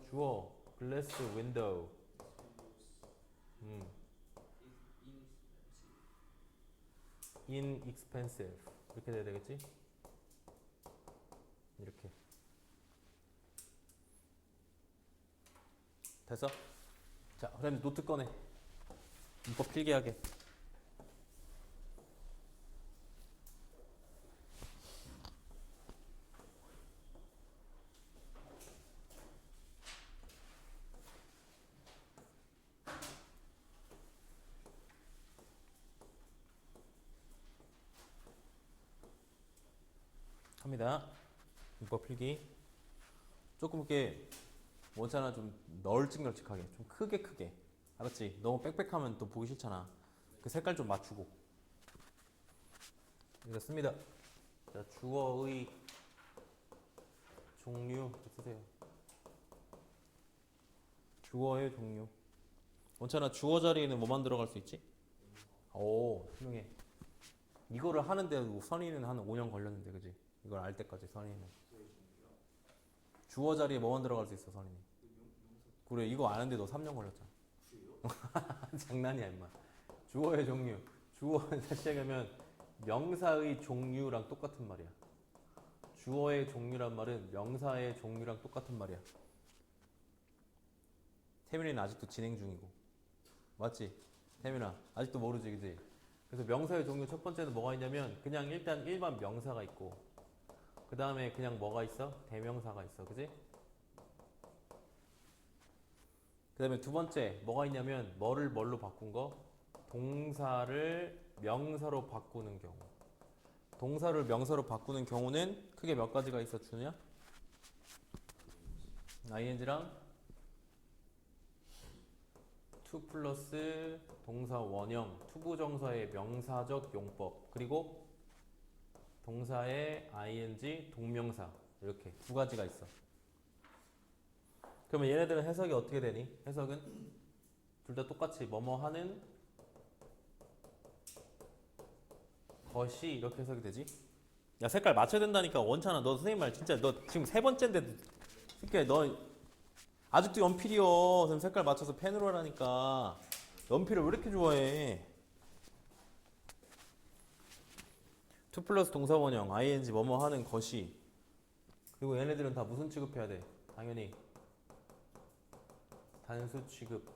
주어 glass window. inexpensive. 이렇게 돼야 되겠지? 이렇게 됐어? 자, 그다음에 노트 꺼내. 문법 필기하게. 합니다. 문법 필기. 조금 이렇게 원찬아 좀 널찍널찍하게, 좀 크게. 알았지? 너무 빽빽하면 또 보기 싫잖아. 그 색깔 좀 맞추고. 이렇습니다. 자, 주어의 종류 쓰세요. 주어의 종류. 원찬아 주어 자리에는 뭐만 들어갈 수 있지? 오 훌륭해. 이거를 하는데 선이는 한 5년 걸렸는데 그지? 이걸 알 때까지 선이는. 주어 자리에 뭐만 들어갈 수 있어 선이는. 그래 이거 아는데 너 3년 걸렸잖아. 장난이야 임마. 주어의 종류. 주어 다시 얘기하면 명사의 종류랑 똑같은 말이야. 주어의 종류란 말은 명사의 종류랑 똑같은 말이야. 태민이는 아직도 진행 중이고 맞지? 태민아 아직도 모르지 그지? 그래서 명사의 종류 첫 번째는 뭐가 있냐면 그냥 일단 일반 명사가 있고 그 다음에 그냥 뭐가 있어? 대명사가 있어 그지? 그 다음에 두 번째 뭐가 있냐면 뭐를 뭘로 바꾼 거? 동사를 명사로 바꾸는 경우. 동사를 명사로 바꾸는 경우는 크게 몇 가지가 있어 주냐? ing랑 to 플러스 동사 원형 투부정사의 명사적 용법 그리고 동사의 ing 동명사 이렇게 두 가지가 있어. 그러면 얘네들은 해석이 어떻게 되니? 해석은 둘 다 똑같이 뭐뭐 하는 것이 이렇게 해석이 되지? 야 색깔 맞춰야 된다니까 원찬아 너 선생님 말 진짜 너 지금 세 번째인데 새끼야 너 아직도 연필이요. 선생님 색깔 맞춰서 펜으로 하라니까. 연필을 왜 이렇게 좋아해? to 플러스 동사 원형 ing 뭐뭐 하는 것이 그리고 얘네들은 다 무슨 취급해야 돼? 당연히 단수 취급.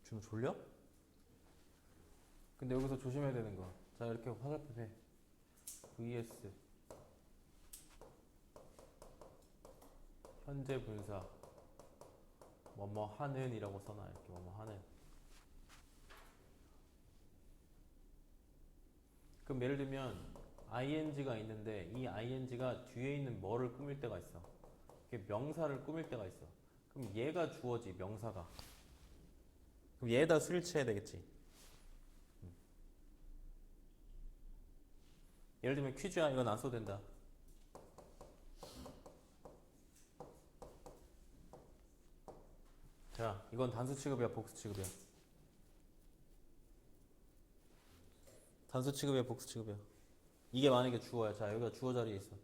지금 졸려? 근데 여기서 조심해야 되는 거. 자 이렇게 화살표 해. vs 현재 분사 뭐뭐 하는 이라고 써놔. 이렇게 뭐뭐 하는. 그럼 예를 들면 ing가 있는데 이 ing가 뒤에 있는 뭐를 꾸밀 때가 있어. 이렇게 명사를 꾸밀 때가 있어. 그럼 얘가 주어지 명사가. 그럼 얘에다 수를 쳐야 되겠지. 예를 들면 퀴즈야. 이건 안 써도 된다. 자, 이건 단수 취급이야, 복수 취급이야? 단수 취급이야, 복수 취급이야? 이게 만약에 주어야. 자, 여기가 주어 자리에 있어.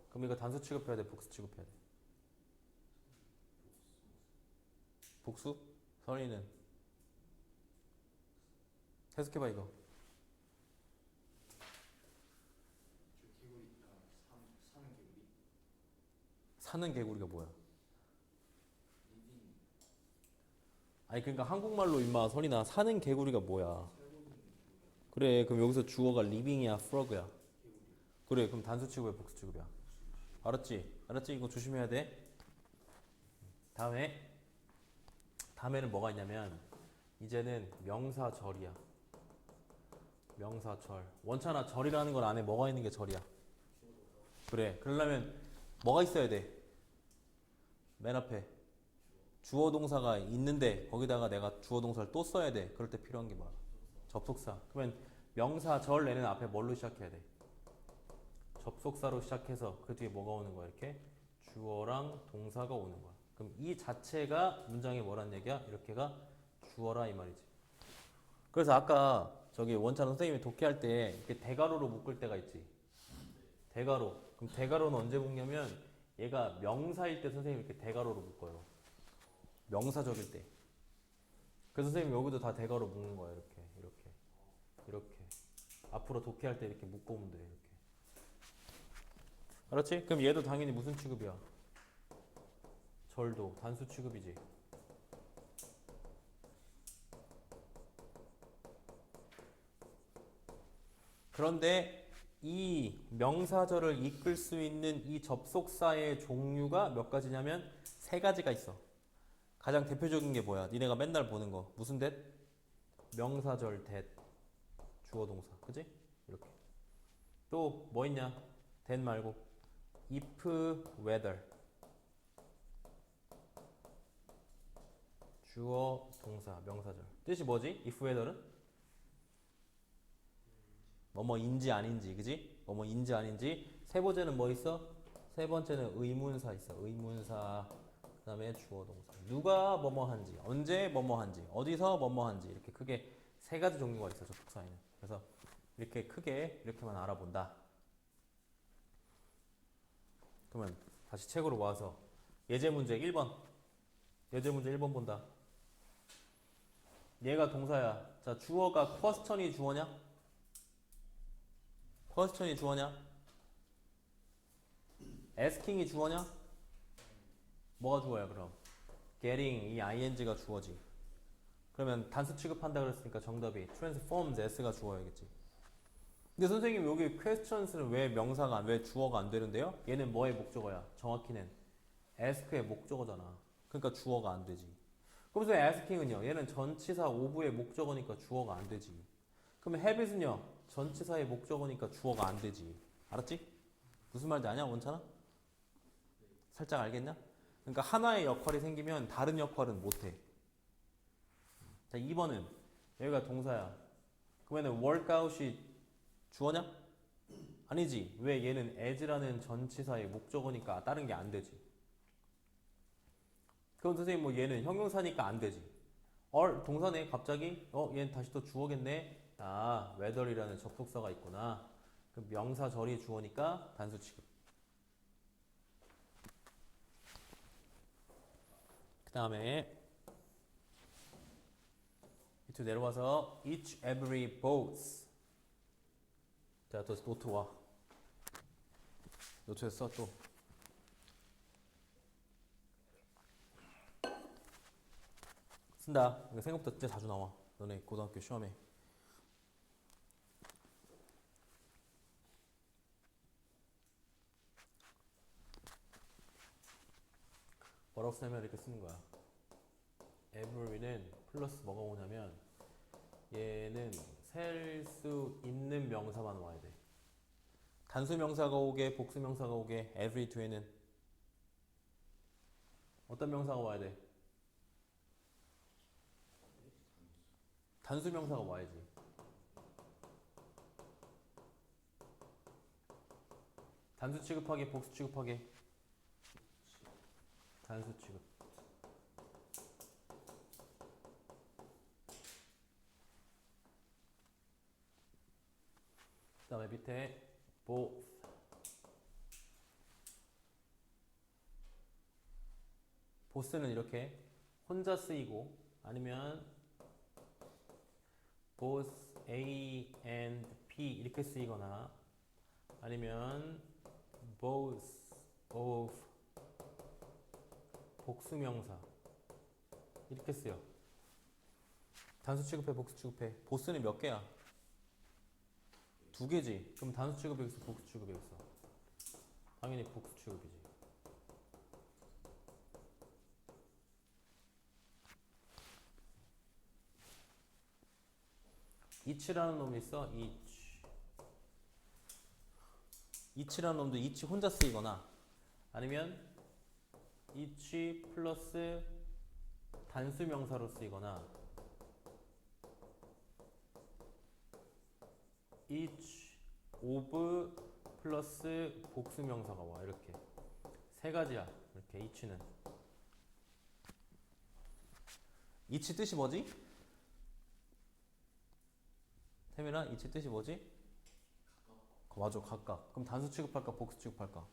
그럼 이거 단수 취급해야 돼, 복수 취급해야 돼? 복수? 선의는? 해석해봐, 이거. 사는 개구리. 사는 개구리가 뭐야? 아니, 그러니까 한국말로 임마, 선이나 사는 개구리가 뭐야? 그래, 그럼 여기서 주어가 living이야, frog야? 그래, 그럼 단수 취급이야, 복수 취급이야? 알았지? 알았지? 이거 조심해야 돼. 다음에는 뭐가 있냐면 이제는 명사절이야. 명사절. 원찬아 절이라는 건 안에 뭐가 있는 게 절이야? 그래. 그러려면 뭐가 있어야 돼? 맨 앞에 주어 동사가 있는데 거기다가 내가 주어 동사를 또 써야 돼. 그럴 때 필요한 게 뭐야? 접속사. 그러면 명사절 얘는 앞에 뭘로 시작해야 돼? 접속사로 시작해서 그 뒤에 뭐가 오는 거야? 이렇게 주어랑 동사가 오는 거야. 그럼 이 자체가 문장에 뭐란 얘기야? 이렇게가 주어라 이 말이지. 그래서 아까 저기 원찬 선생님이 독해할 때 이렇게 대가로로 묶을 때가 있지. 대가로. 그럼 대가로는 언제 묶냐면 얘가 명사일 때 선생님이 이렇게 대가로로 묶어요. 명사적일 때. 그래서 선생님 여기도 다 대가로 묶는 거야. 이렇게 이렇게 이렇게. 앞으로 독해할 때 이렇게 묶어오면 돼. 이렇게. 알았지? 그럼 얘도 당연히 무슨 취급이야? 절도 단수 취급이지. 그런데 이 명사절을 이끌 수 있는 이 접속사의 종류가 몇 가지냐면 세 가지가 있어. 가장 대표적인 게 뭐야? 니네가 맨날 보는 거. 무슨 that? 명사절 that. 주어 동사. 그지? 이렇게. 또 뭐 있냐? that 말고. if whether 주어 동사 명사절 뜻이 뭐지? if whether은 뭐뭐인지 아닌지 그지? 뭐뭐인지 아닌지 세 번째는 뭐 있어? 세 번째는 의문사 있어 의문사 그 다음에 주어 동사 누가 뭐뭐한지 언제 뭐뭐한지 어디서 뭐뭐한지 이렇게 크게 세 가지 종류가 있어 접속사에는 그래서 이렇게 크게 이렇게만 알아본다 그러면 다시 책으로 와서 예제 문제 1번 예제 문제 1번 본다 얘가 동사야 자 주어가 question이 주어냐? question이 주어냐? asking이 주어냐? 뭐가 주어야 그럼? getting 이 ing가 주어지 그러면 단수 취급한다 그랬으니까 정답이 transforms s가 주어야겠지 근데 선생님 여기 questions는 왜 명사가 왜 주어가 안 되는데요? 얘는 뭐의 목적어야? 정확히는 ask의 목적어잖아 그러니까 주어가 안 되지 그러면서 asking은요 얘는 전치사 오브의 목적어니까 주어가 안 되지 그러면 habit은요 전치사의 목적어니까 주어가 안 되지 알았지? 무슨 말인지 아냐 원찬아? 살짝 알겠냐? 그러니까 하나의 역할이 생기면 다른 역할은 못해 자 2번은 여기가 동사야 그러면 workout이 주어냐? 아니지 왜 얘는 as라는 전치사의 목적어니까 다른 게 안 되지 그럼 선생님 뭐 얘는 형용사니까 안 되지 동사네 갑자기 얘는 다시 또 주어겠네 아 whether이라는 접속사가 있구나 그럼 명사절이 주어니까 단수 취급 그 다음에 밑으로 내려와서 each, every, both 자 또 노트 와 노트에 써 또 쓴다 이거 생각보다 진짜 자주 나와 너네 고등학교 시험에 뭐라고 쓰냐면 이렇게 쓰는 거야 every는 플러스 뭐가 오냐면 얘는 셀 수 있는 명사만 와야 돼 단수 명사가 오게 복수 명사가 오게 every 뒤에는 어떤 명사가 와야 돼? 단수 명사가 와야지 단수 취급하게 복수 취급하게 단수 취급 그 다음에 밑에 both 보스는 이렇게 혼자 쓰이고 아니면 both A and B 이렇게 쓰이거나 아니면 both of 복수명사 이렇게 쓰여 단수 취급해 복수 취급해 보스는 몇 개야? 두 개지 그럼 단수 취급이 있어 복수 취급이 있어 당연히 복수 취급이지 each라는 놈이 있어 each라는 놈도 each 혼자 쓰이거나 아니면 each 플러스 단수 명사로 쓰이거나 each of 플러스 복수 명사가 와 이렇게 세 가지야 이렇게 each는 each 뜻이 뭐지? 태민아 each 뜻이 뭐지? 맞아 각각 그럼 단수 취급할까 복수 취급할까?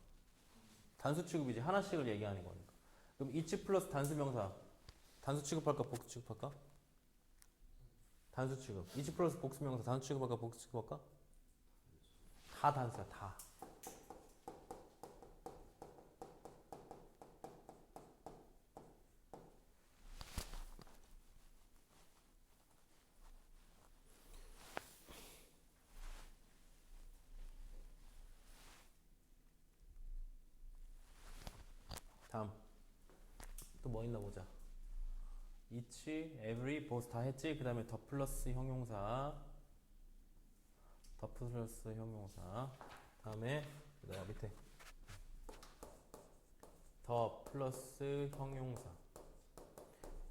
단수 취급이지 하나씩을 얘기하는 거니까 그럼 each 플러스 단수 명사 단수 취급할까 복수 취급할까? 단수 취급 each 플러스 복수 명사 단수 취급할까 복수 취급할까? 다 단수야 다 다음 또 뭐 있나 보자 each, every, both 다 했지? 그 다음에 더 플러스 형용사 더 플러스 형용사 다음에 그 다음 밑에 더 플러스 형용사.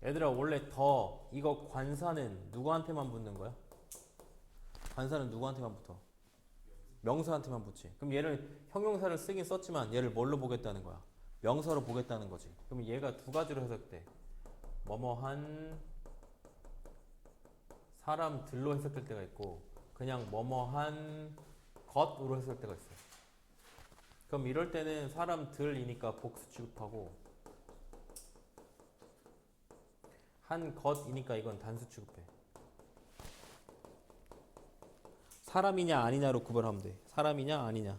얘들아 원래 더 이거 관사는 누구한테만 붙는 거야? 관사는 누구한테만 붙어? 명사한테만 붙지. 그럼 얘를 형용사를 쓰긴 썼지만 얘를 뭘로 보겠다는 거야? 명사로 보겠다는 거지. 그럼 얘가 두 가지로 해석돼. 뭐뭐한 사람들로 해석될 때가 있고 그냥 뭐뭐한 것으로 해석될 때가 있어. 그럼 이럴 때는 사람들이니까 복수 취급하고 한 것이니까 이건 단수 취급해. 사람이냐 아니냐로 구별하면 돼. 사람이냐 아니냐.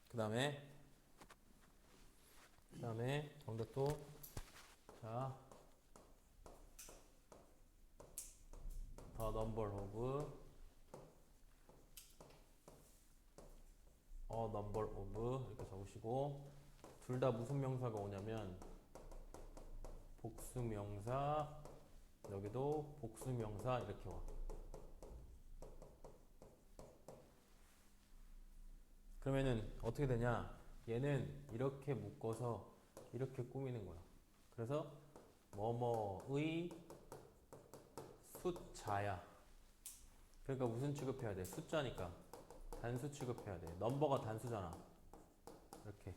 그 다음에 정답도 자 the number of a number of 이렇게 적으시고 둘 다 무슨 명사가 오냐면 복수명사 여기도 복수명사 이렇게 와. 그러면은 어떻게 되냐? 얘는 이렇게 묶어서 이렇게 꾸미는 거야. 그래서 뭐뭐의 숫자야. 그러니까 무슨 취급해야 돼? 숫자니까 단수 취급해야 돼. 넘버가 단수잖아. 이렇게.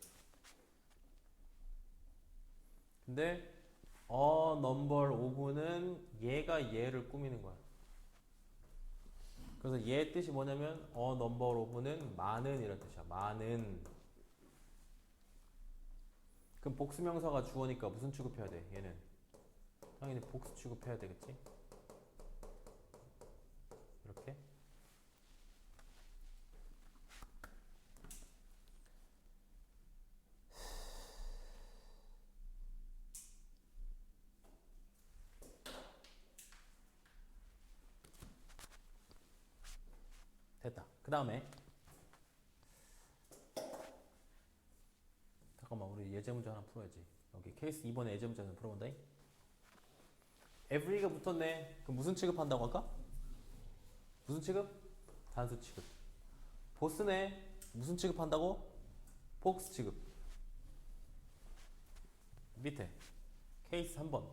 근데 number of는 얘가 얘를 꾸미는 거야. 그래서 얘 뜻이 뭐냐면 number of는 많은 이런 뜻이야. 많은. 그럼 복수명사가 주어니까 무슨 취급해야 돼? 얘는 당연히 복수 취급해야 되겠지? 이렇게. 됐다. 그 다음에 잠깐만 우리 예제 문제 하나 풀어야지. 여기 케이스 2번에 예제 문제 하나 풀어본다. every가 붙었네. 그럼 무슨 취급한다고 할까? 무슨 취급? 단수 취급. 보스네. 무슨 취급한다고? 복수 취급. 밑에 케이스 3번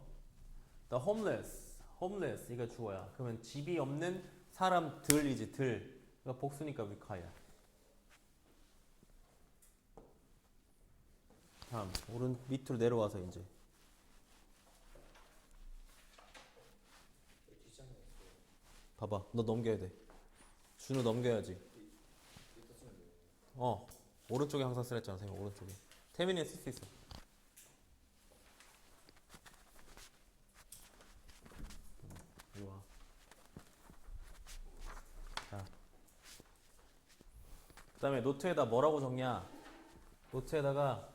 the homeless 이거 주어야. 그러면 집이 없는 사람들이지. 들. 그러니까 복수니까 require. 다음 오른 밑으로 내려와서 이제 뒷장에 있어요. 봐봐. 너 넘겨야 돼. 준우 넘겨야지. 이따 쓰면 돼요. 오른쪽에 항상 쓰랬잖아. 선생님 오른쪽에. 태민이는 쓸 수 있어. 이리 와. 자. 그 다음에 노트에다 뭐라고 적냐? 노트에다가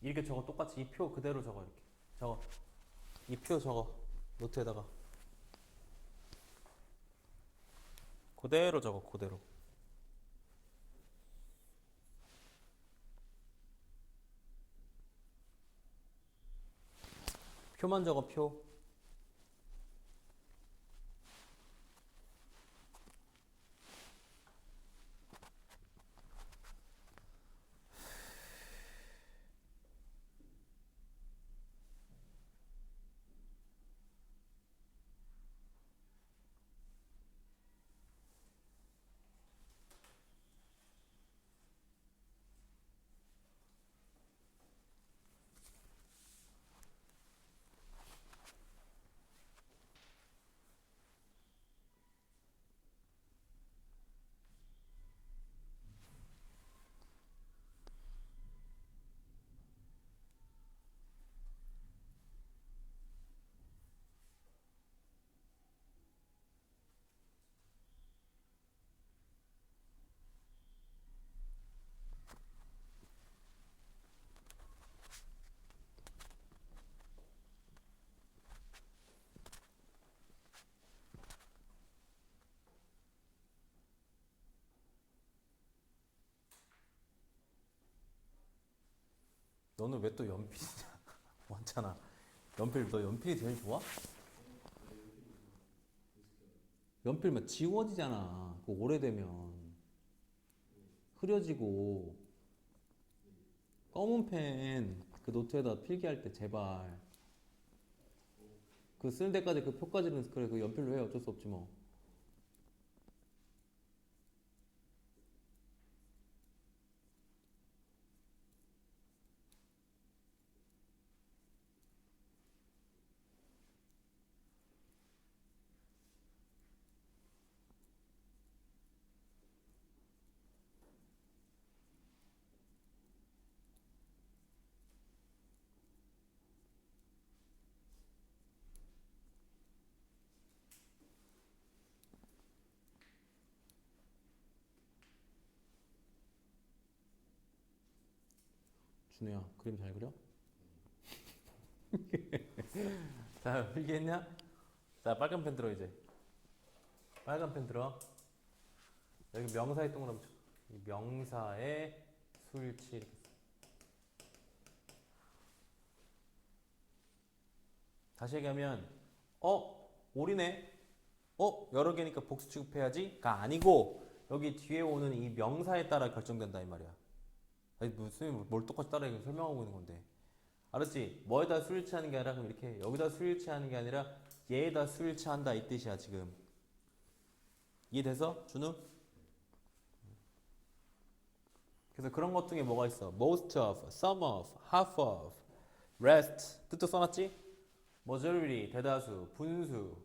이렇게 적어. 똑같이 이 표 그대로 적어. 이렇게 적어. 이 표 적어. 노트에다가 그대로 적어. 그대로. 표만 적어. 표. 너는 왜 또 연필이냐? 왔잖아. 연필 너 연필이 제일 좋아? 연필 막 지워지잖아. 그 오래되면 흐려지고. 검은 펜 그 노트에다 필기할 때 제발 그 쓰는 데까지 그 표까지는 그래 그 연필로 해 어쩔 수 없지 뭐. 준우야 그림 잘 그려? 자 필기했냐? 자 빨간 펜 들어 이제. 빨간 펜 들어. 여기 명사의 동그라미 쳐. 이 명사의 수일치 이렇게 써. 다시 얘기하면 올이네. 여러 개니까 복수 취급해야지가 아니고 여기 뒤에 오는 이 명사에 따라 결정된다 이 말이야. 아니 무슨 뭘 똑같이 따라 설명하고 있는 건데. 알았지? 뭐에다 수일치하는 게 아니라 그럼 이렇게 여기다 수일치하는 게 아니라 얘에다 수일치한다 이 뜻이야 지금. 이해돼서? 준우? 그래서 그런 것 중에 뭐가 있어? most of, some of, half of, rest 뜻도 써놨지? majority 대다수, 분수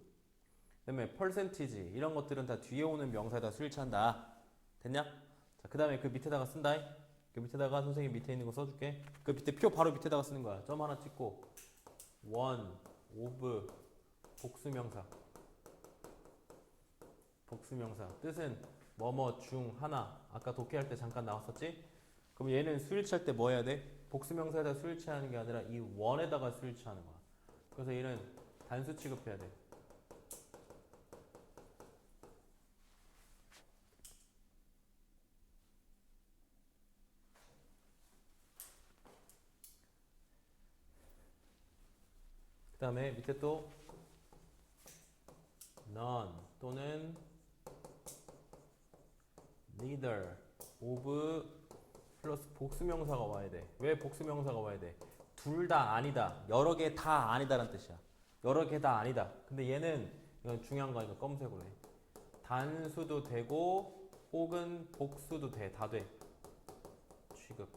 그다음에 percentage 이런 것들은 다 뒤에 오는 명사에다 수일치한다. 됐냐? 자, 그 다음에 그 밑에다가 쓴다. 그 밑에다가 선생님 밑에 있는 거 써줄게. 그 밑에 표 바로 밑에다가 쓰는 거야. 점 하나 찍고 one, of 복수명사. 복수명사 뜻은 뭐뭐 중 하나. 아까 독해할 때 잠깐 나왔었지? 그럼 얘는 수일치할 때 뭐 해야 돼? 복수명사에다 수일치하는 게 아니라 이 one에다가 수일치하는 거야. 그래서 얘는 단수 취급해야 돼. 그 다음에 밑에 또 none 또는 neither of 플러스 복수명사가 와야 돼. 왜 복수명사가 와야 돼? 둘 다 아니다. 여러 개 다 아니다라는 뜻이야. 여러 개 다 아니다. 근데 얘는 이건 중요한 거니까 검색으로 해. 단수도 되고 혹은 복수도 돼. 다 돼. 취급.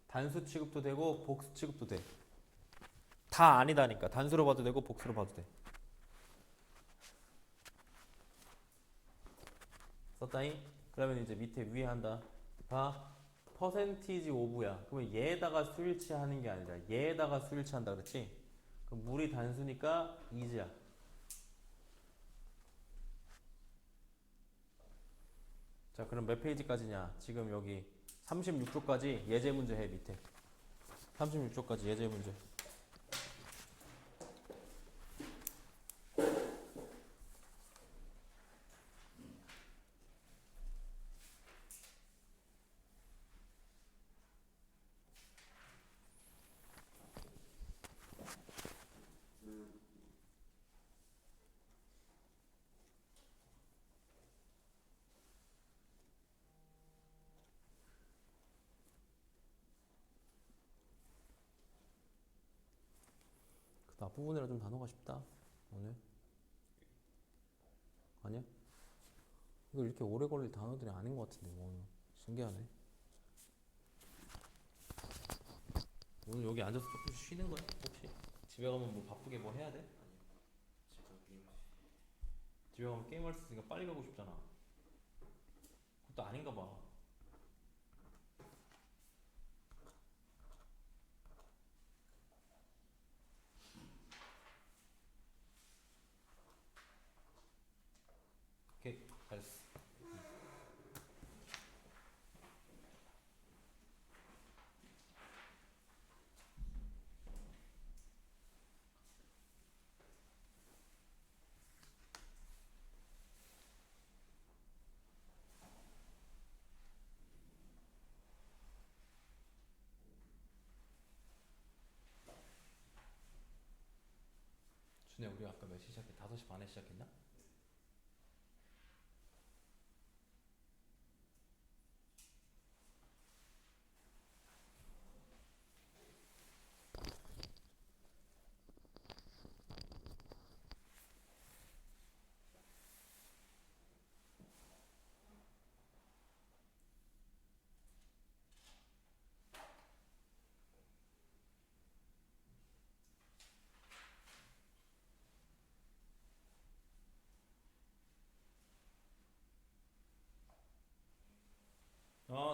단수 취급도 되고 복수 취급도 돼. 다 아니다니까. 단수로 봐도 되고 복수로 봐도 돼. 썼다잉? 그러면 이제 밑에 위에 한다. 봐. 퍼센티지 오브야. 그러면 얘에다가 수일치하는 게 아니라 얘에다가 수일치한다 그랬지? 그럼 물이 단수니까 is야. 자 그럼 몇 페이지까지냐? 지금 여기 36쪽까지 예제 문제 해 밑에. 36쪽까지 예제 문제. 그 앞부분이라 좀 단어가 쉽다 오늘. 아니야? 이거 이렇게 오래 걸릴 단어들이 아닌 것 같은데 오늘. 신기하네. 오늘 여기 앉아서 조금 쉬는 거야? 혹시? 집에 가면 뭐 바쁘게 뭐 해야 돼? 집에 가면 게임할 수 있으니까 빨리 가고 싶잖아. 그것도 아닌가 봐. 오케이 잘했어. 준혜 우리 아까 몇 시 시작해? 5시 반에 시작했나?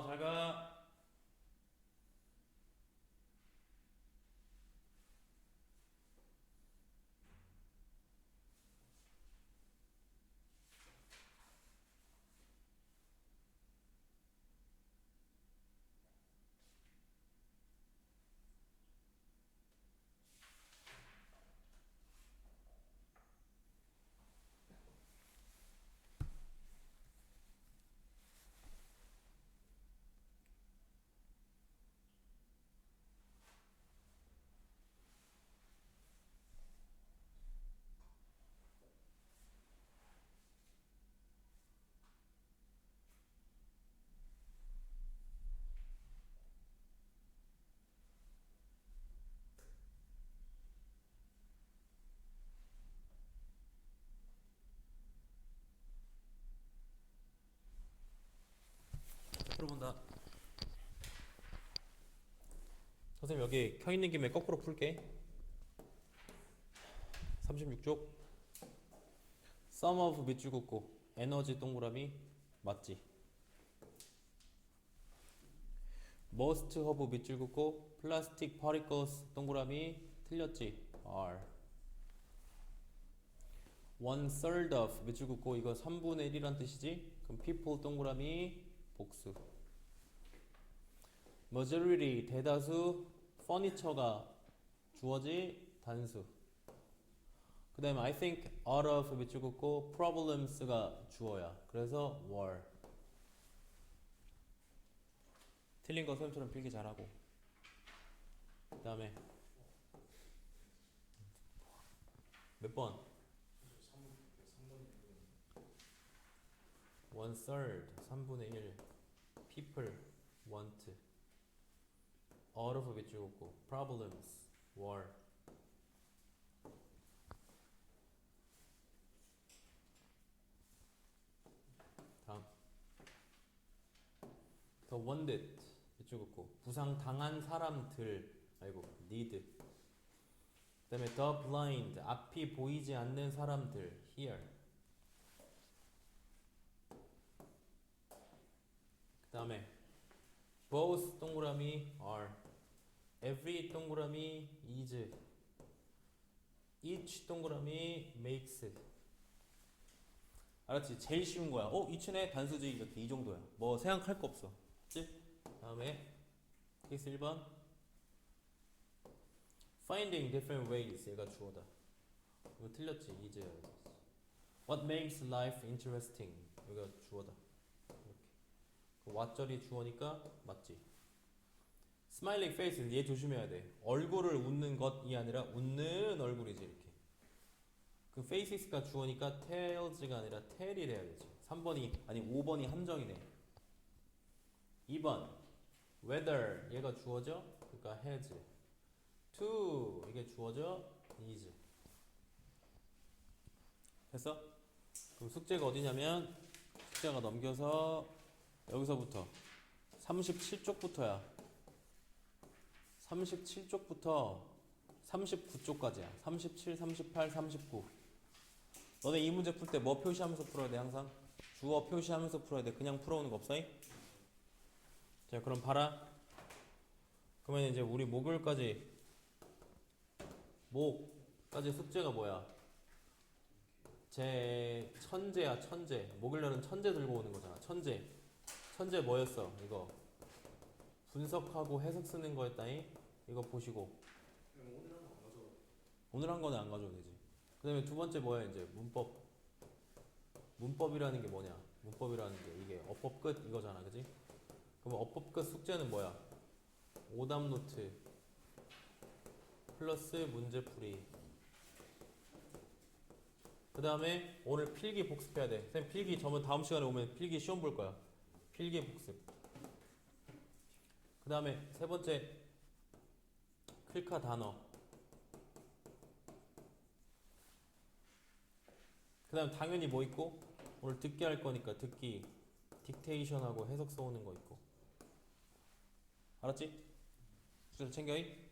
잘 가. 풀어본다. 선생님 여기 켜있는 김에 거꾸로 풀게. 36쪽 Sum of 밑줄 긋고 에너지 동그라미 맞지? Most of 밑줄 긋고 Plastic particles 동그라미 틀렸지? R 1/3 of 밑줄 긋고 이거 3분의 1이란 뜻이지? 그럼 people 동그라미 복수. majority 대다수 furniture가 주어지 단수. 그 다음에 I think out of 밑줄 긋고 problems가 주어야. 그래서 were. 틀린 거 선생님처럼 필기 잘하고. 그 다음에 몇 번? 1/3 3분의 1 people want out of 밑줄 긋고 problems were. 다음 the wounded 밑줄 긋고 부상 당한 사람들 아이고 need. 그 다음에 the blind 앞이 보이지 않는 사람들 here. 그 다음에 both 동그라미 are every 동그라미 is each 동그라미 makes. 알았지? 제일 쉬운 거야. 이춘의 단수지 이렇게 이 정도야. 뭐 생각할 거 없어. 그치? 다음에 케이스 1번 finding different ways 얘가 주어다. 이거 틀렸지? is what makes life interesting 여기가 주어다. 이렇게 그 what절이 주어니까 맞지? smiling face 얘 조심해야 돼. 얼굴을 웃는 것이 아니라 웃는 얼굴이지 이렇게. 그 faces가 주어니까 tails가 아니라 tail이 돼야 되지. 3번이 아니 5번이 함정이네. 2번 whether 얘가 주어져 그러니까 has. to 이게 주어져 is. 됐어? 그럼 숙제가 어디냐면 숙제가 넘겨서 여기서부터 37쪽부터야. 37쪽부터 39쪽까지야. 37, 38, 39. 너네 이 문제 풀 때 뭐 표시하면서 풀어야 돼 항상? 주어 표시하면서 풀어야 돼. 그냥 풀어오는 거 없어? 자 그럼 봐라. 그러면 이제 우리 목요일까지 숙제가 뭐야? 제 천재야 천재. 목요일날은 천재 들고 오는 거잖아. 천재 뭐였어? 이거 분석하고 해석 쓰는 거였다니. 이거 보시고 오늘 한 거는 안 가져도 되지. 그 다음에 두 번째 뭐야 이제 문법이라는 게 뭐냐? 문법이라는 게 이게 어법 끝 이거잖아, 그지? 그럼 어법 끝 숙제는 뭐야? 오답 노트 플러스 문제풀이 그 다음에 오늘 필기 복습해야 돼. 쌤 필기 저번 다음 시간에 오면 필기 시험 볼 거야. 필기 복습. 그 다음에 세 번째 클카 단어. 그 다음 당연히 뭐 있고 오늘 듣기 할 거니까 듣기 딕테이션하고 해석 써오는 거 있고. 알았지? 숙제를 챙겨잉?